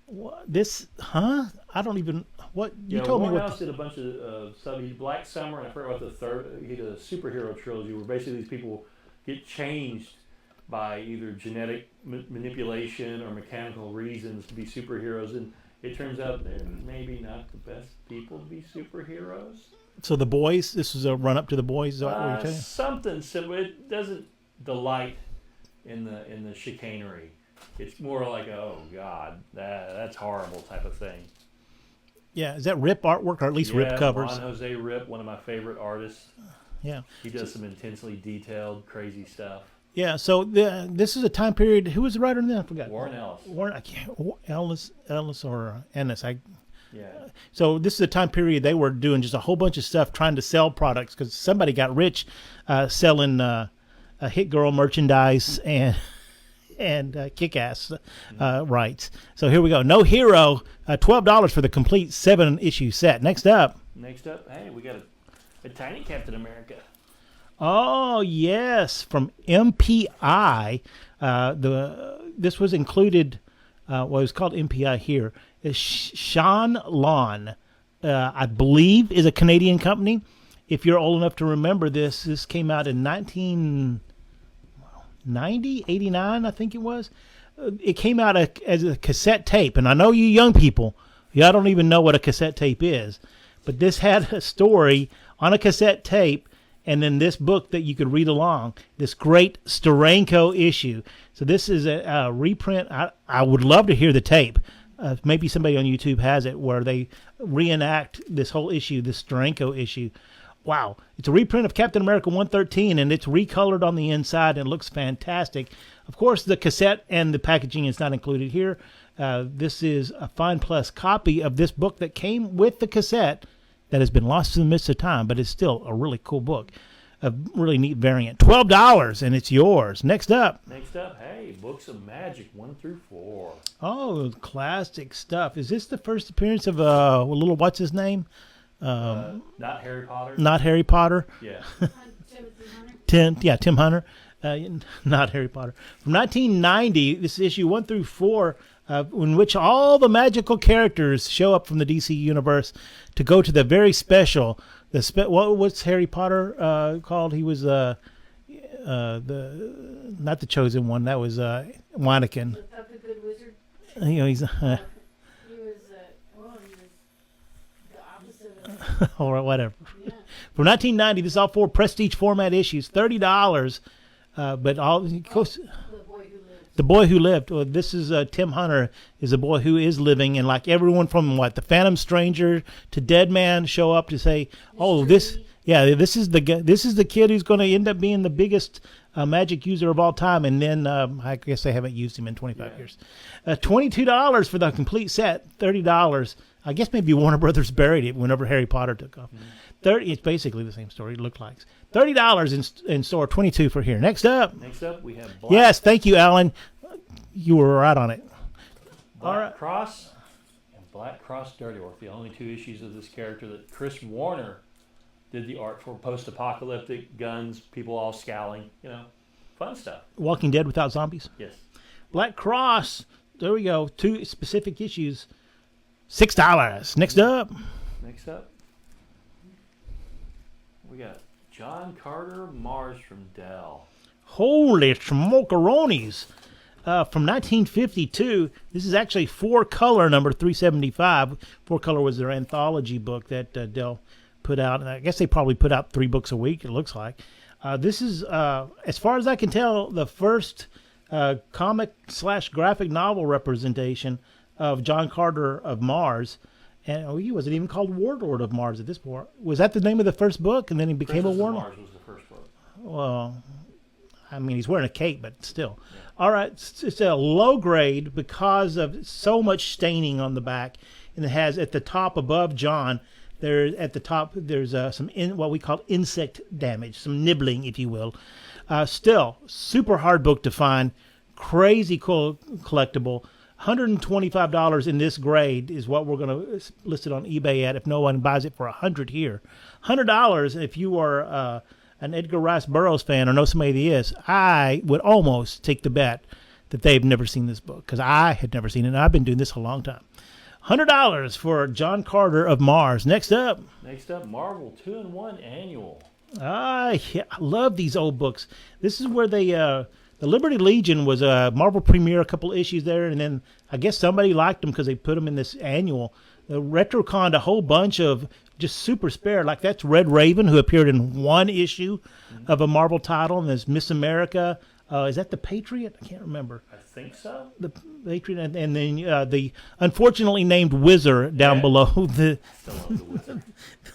Speaker 1: What, this, huh? I don't even, what, you told me what.
Speaker 3: Morehouse did a bunch of stuff. He did Black Summer, and I forgot what the third, he did a superhero trilogy where basically these people get changed by either genetic manipulation or mechanical reasons to be superheroes, and it turns out they're maybe not the best people to be superheroes.
Speaker 1: So The Boys, this was a run-up to The Boys, is that what you're telling me?
Speaker 3: Something similar. It doesn't delight in the chicanery. It's more like, oh God, that's horrible type of thing.
Speaker 1: Yeah, is that Rip artwork or at least Rip covers?
Speaker 3: Juan Jose Rip, one of my favorite artists.
Speaker 1: Yeah.
Speaker 3: He does some intensely detailed, crazy stuff.
Speaker 1: Yeah, so this is a time period. Who was the writer in that? I forgot.
Speaker 3: Warren Ellis.
Speaker 1: Warren, I can't. Ellis or Ennis.
Speaker 3: Yeah.
Speaker 1: So this is a time period they were doing just a whole bunch of stuff trying to sell products because somebody got rich selling Hit Girl merchandise and Kick-Ass rights. So here we go. No Hero, $12 for the complete 7-issue set. Next up,
Speaker 3: hey, we got a tiny Captain America.
Speaker 1: Oh yes, from MPI. This was included well, it's called MPI here, is Sean Lawn, I believe is a Canadian company. If you're old enough to remember this came out in 1990, 89, I think it was. It came out as a cassette tape, and I know you young people, y'all don't even know what a cassette tape is, but this had a story on a cassette tape, and then this book that you could read along, this great Steranko issue. So this is a reprint. I would love to hear the tape. Maybe somebody on YouTube has it where they reenact this whole issue, this Steranko issue. Wow. It's a reprint of Captain America 113, and it's recolored on the inside and looks fantastic. Of course, the cassette and the packaging is not included here. This is a Fine Plus copy of this book that came with the cassette that has been lost in the midst of time, but it's still a really cool book. A really neat variant. $12, and it's yours. Next up,
Speaker 3: hey, Books of Magic 1 through 4.
Speaker 1: Oh, classic stuff. Is this the first appearance of a little, what's his name?
Speaker 3: Not Harry Potter.
Speaker 1: Not Harry Potter.
Speaker 3: Yeah.
Speaker 1: Tim Hunter. Not Harry Potter. From 1990, this is issue 1 through 4, in which all the magical characters show up from the DC universe to go to the very special. What's Harry Potter called? He was not the chosen one. That was Wanakin.
Speaker 4: The Good Wizard.
Speaker 1: He's
Speaker 4: He was the opposite of
Speaker 1: or whatever.
Speaker 4: yeah.
Speaker 1: From 1990, this is all 4 prestige format issues, $30. But all of course, The Boy Who Lived. Well, this is Tim Hunter is a boy who is living, and like everyone from the Phantom Stranger to Dead Man show up to say, "Oh, this is the kid who's going to end up being the biggest magic user of all time." And then I guess they haven't used him in 25 years. $22 for the complete set. $30. I guess maybe Warner Brothers buried it whenever Harry Potter took off. It's basically the same story. It looked like $30 in store. $22 for here. Next up,
Speaker 3: we have
Speaker 1: Yes, thank you, Alan. You were right on it.
Speaker 3: Black Cross and Black Cross Dirty Work, the only 2 issues of this character that Chris Warner did the art for. Post-apocalyptic, guns, people all scowling, fun stuff.
Speaker 1: Walking Dead without zombies.
Speaker 3: Yes.
Speaker 1: Black Cross. There we go. 2 specific issues. $6. Next up,
Speaker 3: we got John Carter Mars from Dell.
Speaker 1: Holy smokeronis. From 1952, this is actually 4-color number 375. 4-color was their anthology book that Dell put out, and I guess they probably put out 3 books a week, it looks like. This is, as far as I can tell, the first comic/graphic novel representation of John Carter of Mars. And he wasn't even called Warlord of Mars at this point. Was that the name of the first book, and then he became
Speaker 3: Princess
Speaker 1: a Warlord?
Speaker 3: Mars was the first book.
Speaker 1: Well, I mean, he's wearing a cape, but still. Yeah. All right, it's a low grade because of so much staining on the back, and it has at the top above John. There's some what we call insect damage, some nibbling, if you will. Still, super hard book to find, crazy cool collectible. $125 in this grade is what we're going to list it on eBay at if no one buys it for $100 here. $100 if you are an Edgar Rice Burroughs fan or know somebody that is. I would almost take the bet that they've never seen this book because I had never seen it, and I've been doing this a long time. $100 for John Carter of Mars. Next up,
Speaker 3: Marvel 2-in-1 Annual.
Speaker 1: I love these old books. This is where they... The Liberty Legion was a Marvel premiere, a couple issues there, and then I guess somebody liked them because they put them in this annual. Retroconned a whole bunch of just super spare, like that's Red Raven, who appeared in 1 issue of a Marvel title, and there's Miss America. Is that the Patriot? I can't remember.
Speaker 3: I think so.
Speaker 1: The Patriot, and then the unfortunately named Wizard down below the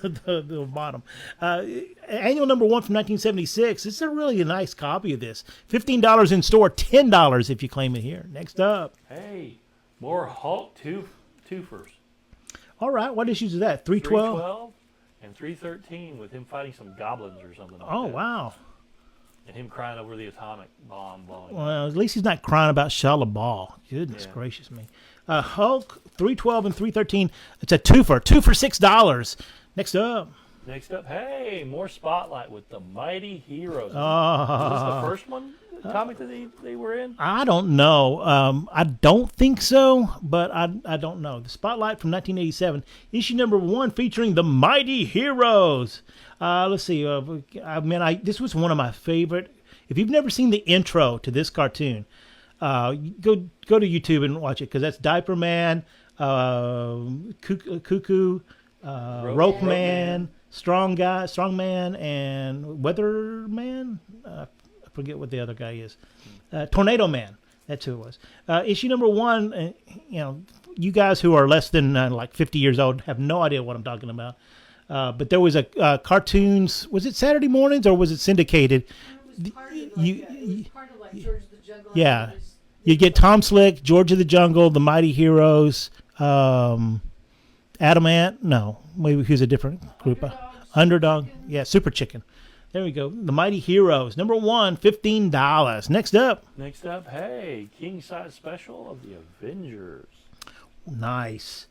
Speaker 1: the bottom. Annual number 1 from 1976. This is a really nice copy of this. $15 in store, $10 if you claim it here. Next up.
Speaker 3: Hey, more Hulk twofers.
Speaker 1: All right, what issues is that? 312?
Speaker 3: 312 and 313 with him fighting some goblins or something like that.
Speaker 1: Oh, wow.
Speaker 3: And him crying over the atomic bomb blowing.
Speaker 1: Well, at least he's not crying about Shala Ball. Goodness gracious me. Hulk, 312 and 313. It's a twofer. 2 for $6. Next up.
Speaker 3: Next up, hey, more Spotlight with the Mighty Heroes. Is this
Speaker 1: Oh,
Speaker 3: the first one comic that they were in?
Speaker 1: I don't know. I don't think so, but I don't know. The Spotlight from 1987, issue number 1, featuring the Mighty Heroes. Let's see. This was one of my favorite. If you've never seen the intro to this cartoon, go to YouTube and watch it, because that's Diaper Man, Cuckoo, Rope Man, Strong Man, and Weatherman. I forget what the other guy is. Tornado Man. That's who it was. Issue number 1. You guys who are less than like 50 years old have no idea what I'm talking about. But there was a cartoons. Was it Saturday mornings or was it syndicated?
Speaker 4: It was part of like George of the Jungle.
Speaker 1: Yeah. You get Tom Slick, George of the Jungle, the Mighty Heroes, Adam Ant. No, maybe he was a different group. Underdog. Yeah, Super Chicken. There we go. The Mighty Heroes. Number 1, $15. Next up,
Speaker 3: hey, king size special of the Avengers.
Speaker 1: nice.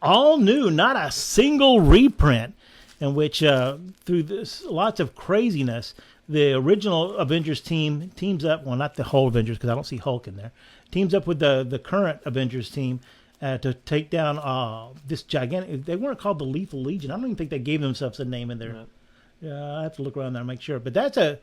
Speaker 1: All new, not a single reprint, in which through this lots of craziness, the original Avengers team teams up. Well, not the whole Avengers, because I don't see Hulk in there. Teams up with the current Avengers team to take down this gigantic. They weren't called the Lethal Legion. I don't even think they gave themselves a name in there.
Speaker 3: No.
Speaker 1: I have to look around there and make sure. But that's a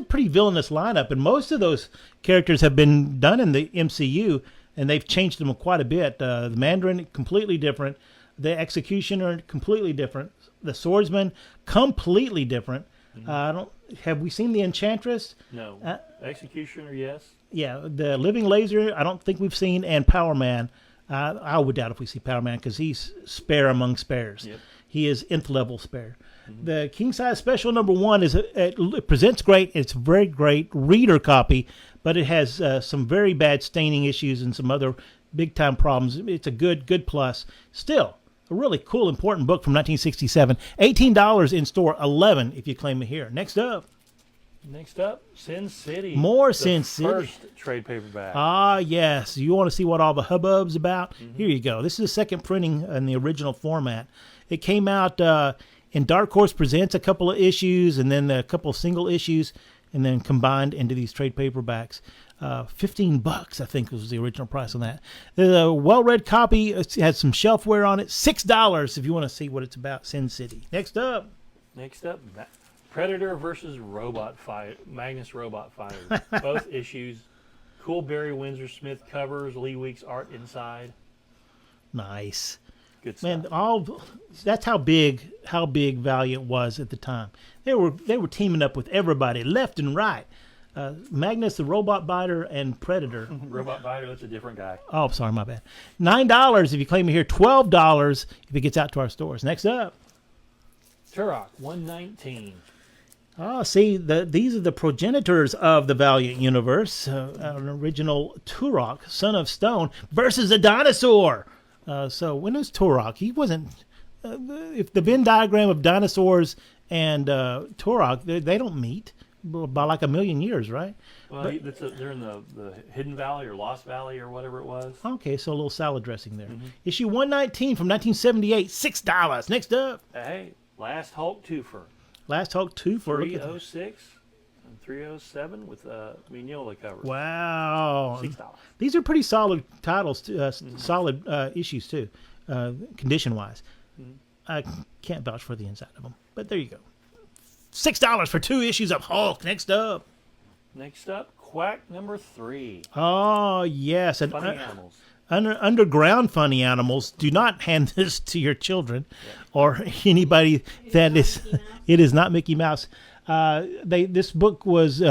Speaker 1: pretty villainous lineup, and most of those characters have been done in the MCU, and they've changed them quite a bit. The Mandarin, completely different. The Executioner, completely different. The Swordsman, completely different. Have we seen the Enchantress?
Speaker 3: No. Executioner, yes.
Speaker 1: Yeah, the Living Laser, I don't think we've seen, and Power Man. I would doubt if we see Power Man, because he's spare among spares.
Speaker 3: Yep.
Speaker 1: He is nth level spare. The king size special number 1 it presents great. It's a very great reader copy, but it has some very bad staining issues and some other big time problems. It's a good plus. Still, a really cool, important book from 1967. $18 in store, $11 if you claim it here. Next up,
Speaker 3: Sin City.
Speaker 1: More
Speaker 3: the
Speaker 1: Sin City.
Speaker 3: First trade paperback.
Speaker 1: Ah, yes. You want to see what all the hubbub's about? Here you go. This is the second printing in the original format. It came out in Dark Horse Presents, a couple of issues, and then a couple of single issues, and then combined into these trade paperbacks. $15, I think, was the original price on that. The well-read copy. It has some shelfware on it. $6 if you want to see what it's about. Sin City. Next up,
Speaker 3: Predator versus Magnus Robot Fighter. Both issues. Cool Barry Windsor Smith covers. Lee Weeks art inside.
Speaker 1: nice.
Speaker 3: Good stuff.
Speaker 1: Man, that's how big Valiant was at the time. They were teaming up with everybody left and right. Magnus the Robot Biter and Predator.
Speaker 3: Robot Biter, that's a different guy.
Speaker 1: Oh, sorry, my bad. $9 if you claim it here. $12 if it gets out to our stores. Next up.
Speaker 3: Turok 119.
Speaker 1: Oh, see, these are the progenitors of the Valiant universe. An original Turok, son of Stone, versus a dinosaur. So when was Turok? He wasn't. If the Venn diagram of dinosaurs and Turok, they don't meet by like a million years, right?
Speaker 3: Well, they're in the Hidden Valley or Lost Valley or whatever it was.
Speaker 1: Okay, so a little salad dressing there. Issue 119 from 1978, $6. Next up.
Speaker 3: Hey, Last Hulk twofer.
Speaker 1: Last Hulk 2 for
Speaker 3: 306 and 307 with Mignola covers.
Speaker 1: Wow.
Speaker 3: $6.
Speaker 1: These are pretty solid titles, solid issues too, condition-wise. I can't vouch for the inside of them, but there you go. $6 for 2 issues of Hulk. Next up,
Speaker 3: Quack number 3.
Speaker 1: Oh yes, and
Speaker 3: Funny Animals.
Speaker 1: Underground Funny Animals. Do not hand this to your children or anybody that is. It is not Mickey Mouse. This book was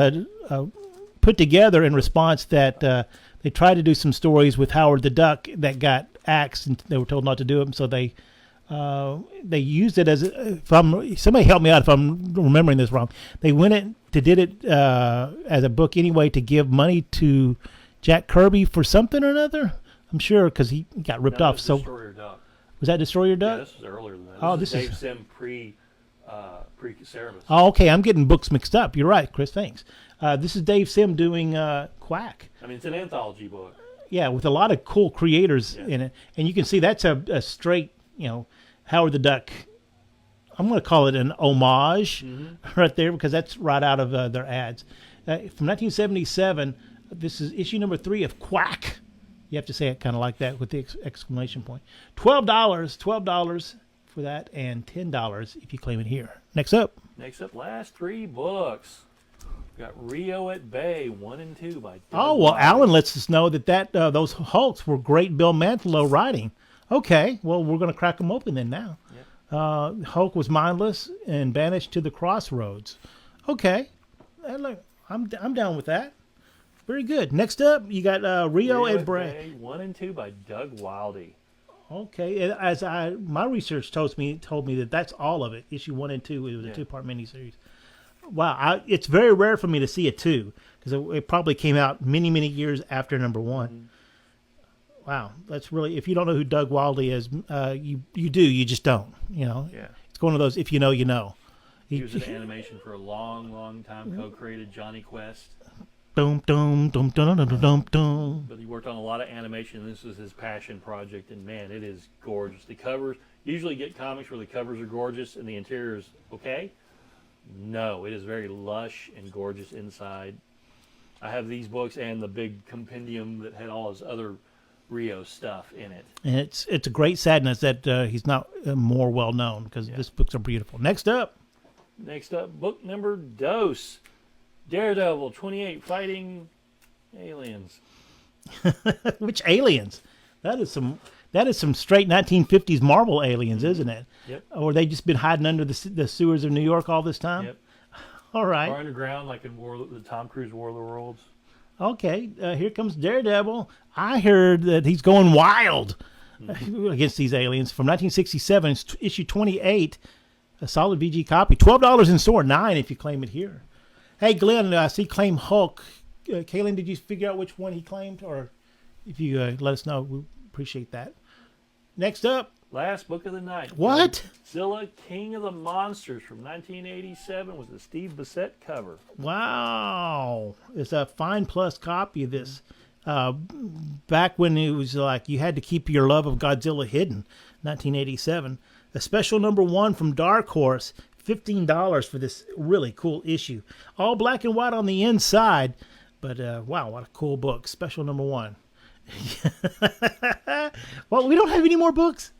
Speaker 1: put together in response that they tried to do some stories with Howard the Duck that got axed, and they were told not to do them. So they used it as somebody help me out if I'm remembering this wrong. They did it as a book anyway to give money to Jack Kirby for something or another. I'm sure because he got ripped off. So
Speaker 3: Destroyer Duck.
Speaker 1: Was that Destroyer Duck?
Speaker 3: Yeah, this was earlier than that.
Speaker 1: Oh,
Speaker 3: this
Speaker 1: this
Speaker 3: is
Speaker 1: is-
Speaker 3: Dave Sim pre-Cerebus.
Speaker 1: Oh, okay. I'm getting books mixed up. You're right, Chris. Thanks. This is Dave Sim doing Quack.
Speaker 3: I mean, it's an anthology book.
Speaker 1: Yeah, with a lot of cool creators in it, and you can see that's a straight, Howard the Duck I'm going to call it an homage right there because that's right out of their ads. From 1977, this is issue number 3 of Quack. You have to say it kind of like that with the exclamation point. $12 for that, and $10 if you claim it here. Next up,
Speaker 3: last 3 books. We got Rio at Bay 1 and 2 by Doug
Speaker 1: oh well,
Speaker 3: Wiley.
Speaker 1: Alan lets us know that those Hulks were great Bill Mantlo writing. Okay, well we're going to crack them open then now.
Speaker 3: Yep.
Speaker 1: Hulk was mindless and banished to the crossroads. Okay, look, I'm down with that. Very good. Next up, you got Rio at Bay
Speaker 3: 1 and 2 by Doug Wiley.
Speaker 1: Okay, as my research told me that that's all of it. Issue 1 and 2 it was a 2-part miniseries. Wow, it's very rare for me to see a 2 because it probably came out many years after number 1. Mm-hmm. Wow, that's really, if you don't know who Doug Wiley is, you do, you just don't. You know, it's one of those if you know, you know.
Speaker 3: He was in animation for a long time. Co-created Johnny Quest.
Speaker 1: Dum dum dum dum dum dum dum.
Speaker 3: But he worked on a lot of animation. This was his passion project, and man, it is gorgeous. The covers, usually get comics where the covers are gorgeous and the interior is okay. No, it is very lush and gorgeous inside. I have these books and the big compendium that had all his other Rio stuff in it.
Speaker 1: And it's a great sadness that he's not more well known because these books are beautiful. Next up,
Speaker 3: book number Dose. Daredevil 28 fighting aliens.
Speaker 1: Which aliens? That is some straight 1950s Marvel aliens, isn't it?
Speaker 3: Yep.
Speaker 1: Or they just been hiding under the sewers of New York all this time?
Speaker 3: Yep.
Speaker 1: All right.
Speaker 3: Or underground, like in the Tom Cruise War of the Worlds.
Speaker 1: Okay, here comes Daredevil. I heard that he's going wild against these aliens. From 1967, it's issue 28, a solid VG copy. $12 in store, $9 if you claim it here. Hey, Glenn, I see claim Hulk. Kaylin, did you figure out which one he claimed? Or if you let us know, we appreciate that. Next up.
Speaker 3: Last book of the night.
Speaker 1: What?
Speaker 3: Godzilla, King of the Monsters from 1987 with the Steve Bissette cover.
Speaker 1: Wow. It's a fine plus copy of this. Back when it was like you had to keep your love of Godzilla hidden, 1987. A special number 1 from Dark Horse. $15 for this really cool issue. All black and white on the inside. But, wow, what a cool book. Special number 1. Well, we don't have any more books.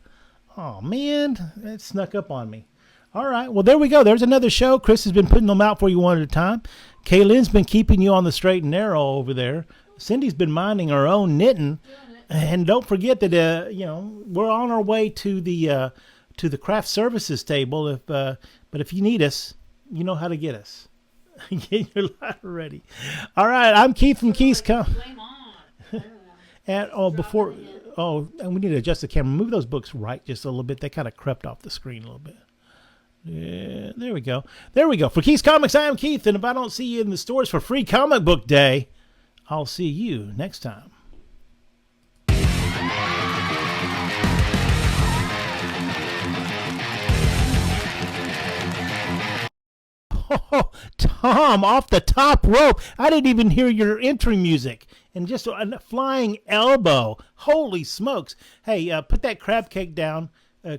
Speaker 1: Oh, man. That snuck up on me. All right. Well, there we go. There's another show. Chris has been putting them out for you one at a time. Kaylin's been keeping you on the straight and narrow over there. Cindy's been minding her own knitting. And don't forget that, we're on our way to the craft services table. But if you need us, you know how to get us. Get your ladder ready. All right, I'm Keith from Keith's
Speaker 4: Flame on. I don't know.
Speaker 1: And we need to adjust the camera. Move those books right just a little bit. They kind of crept off the screen a little bit. Yeah, there we go. For Keith's Comics, I am Keith, and if I don't see you in the stores for Free Comic Book Day, I'll see you next time. Oh, Tom, off the top rope. I didn't even hear your entry music. And just a flying elbow. Holy smokes. Hey, put that crab cake down,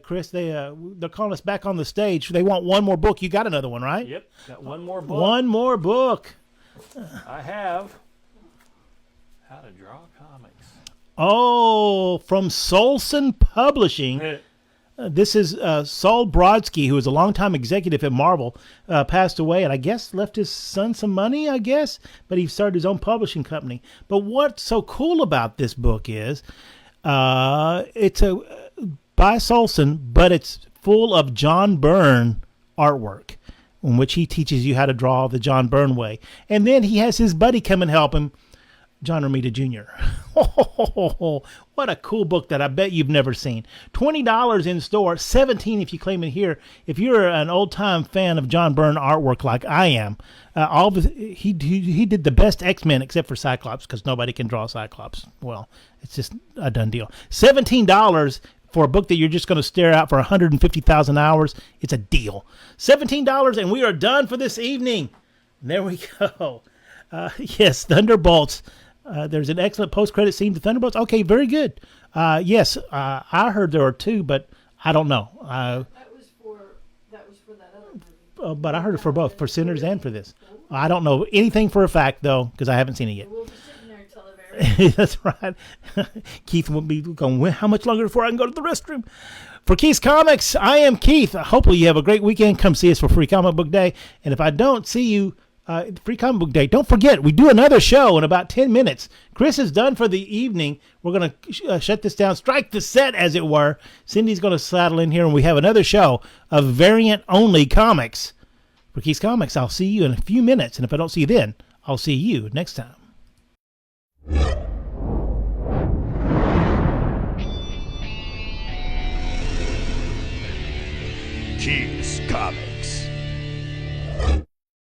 Speaker 1: Chris. They're calling us back on the stage. They want one more book. You got another one, right?
Speaker 3: Yep, got one more book.
Speaker 1: One more book.
Speaker 3: I have How to Draw Comics.
Speaker 1: Oh, from Solson Publishing. This is Saul Brodsky, who was a longtime executive at Marvel, passed away, and I guess left his son some money, I guess, but he started his own publishing company. But what's so cool about this book is it's by Solson, but it's full of John Byrne artwork, in which he teaches you how to draw the John Byrne way. And then he has his buddy come and help him, John Romita Jr. What a cool book that I bet you've never seen. $20 in store, $17 if you claim it here. If you're an old-time fan of John Byrne artwork like I am, he did the best X-Men except for Cyclops because nobody can draw Cyclops. Well, it's just a done deal. $17 for a book that you're just going to stare at for 150,000 hours. It's a deal. $17 and we are done for this evening. There we go. Yes, Thunderbolts. There's an excellent post-credit scene to Thunderbolts. Okay, very good. Yes, I heard there are 2, but I don't know.
Speaker 4: That was
Speaker 1: but I heard it for both, for Sinners and for this. I don't know anything for a fact though, because I haven't seen it yet.
Speaker 4: We'll be sitting there until the very
Speaker 1: That's right. Keith will be going, "Well, how much longer before I can go to the restroom?" For Keith's Comics, I am Keith. Hopefully you have a great weekend. Come see us for Free Comic Book Day. And if I don't see you Free Comic Book Day, don't forget, we do another show in about 10 minutes. Chris is done for the evening. We're going to shut this down, strike the set, as it were. Cindy's going to saddle in here, and we have another show of variant-only comics. For Keith's Comics, I'll see you in a few minutes. And if I don't see you then, I'll see you next time.
Speaker 5: Keith's Comics.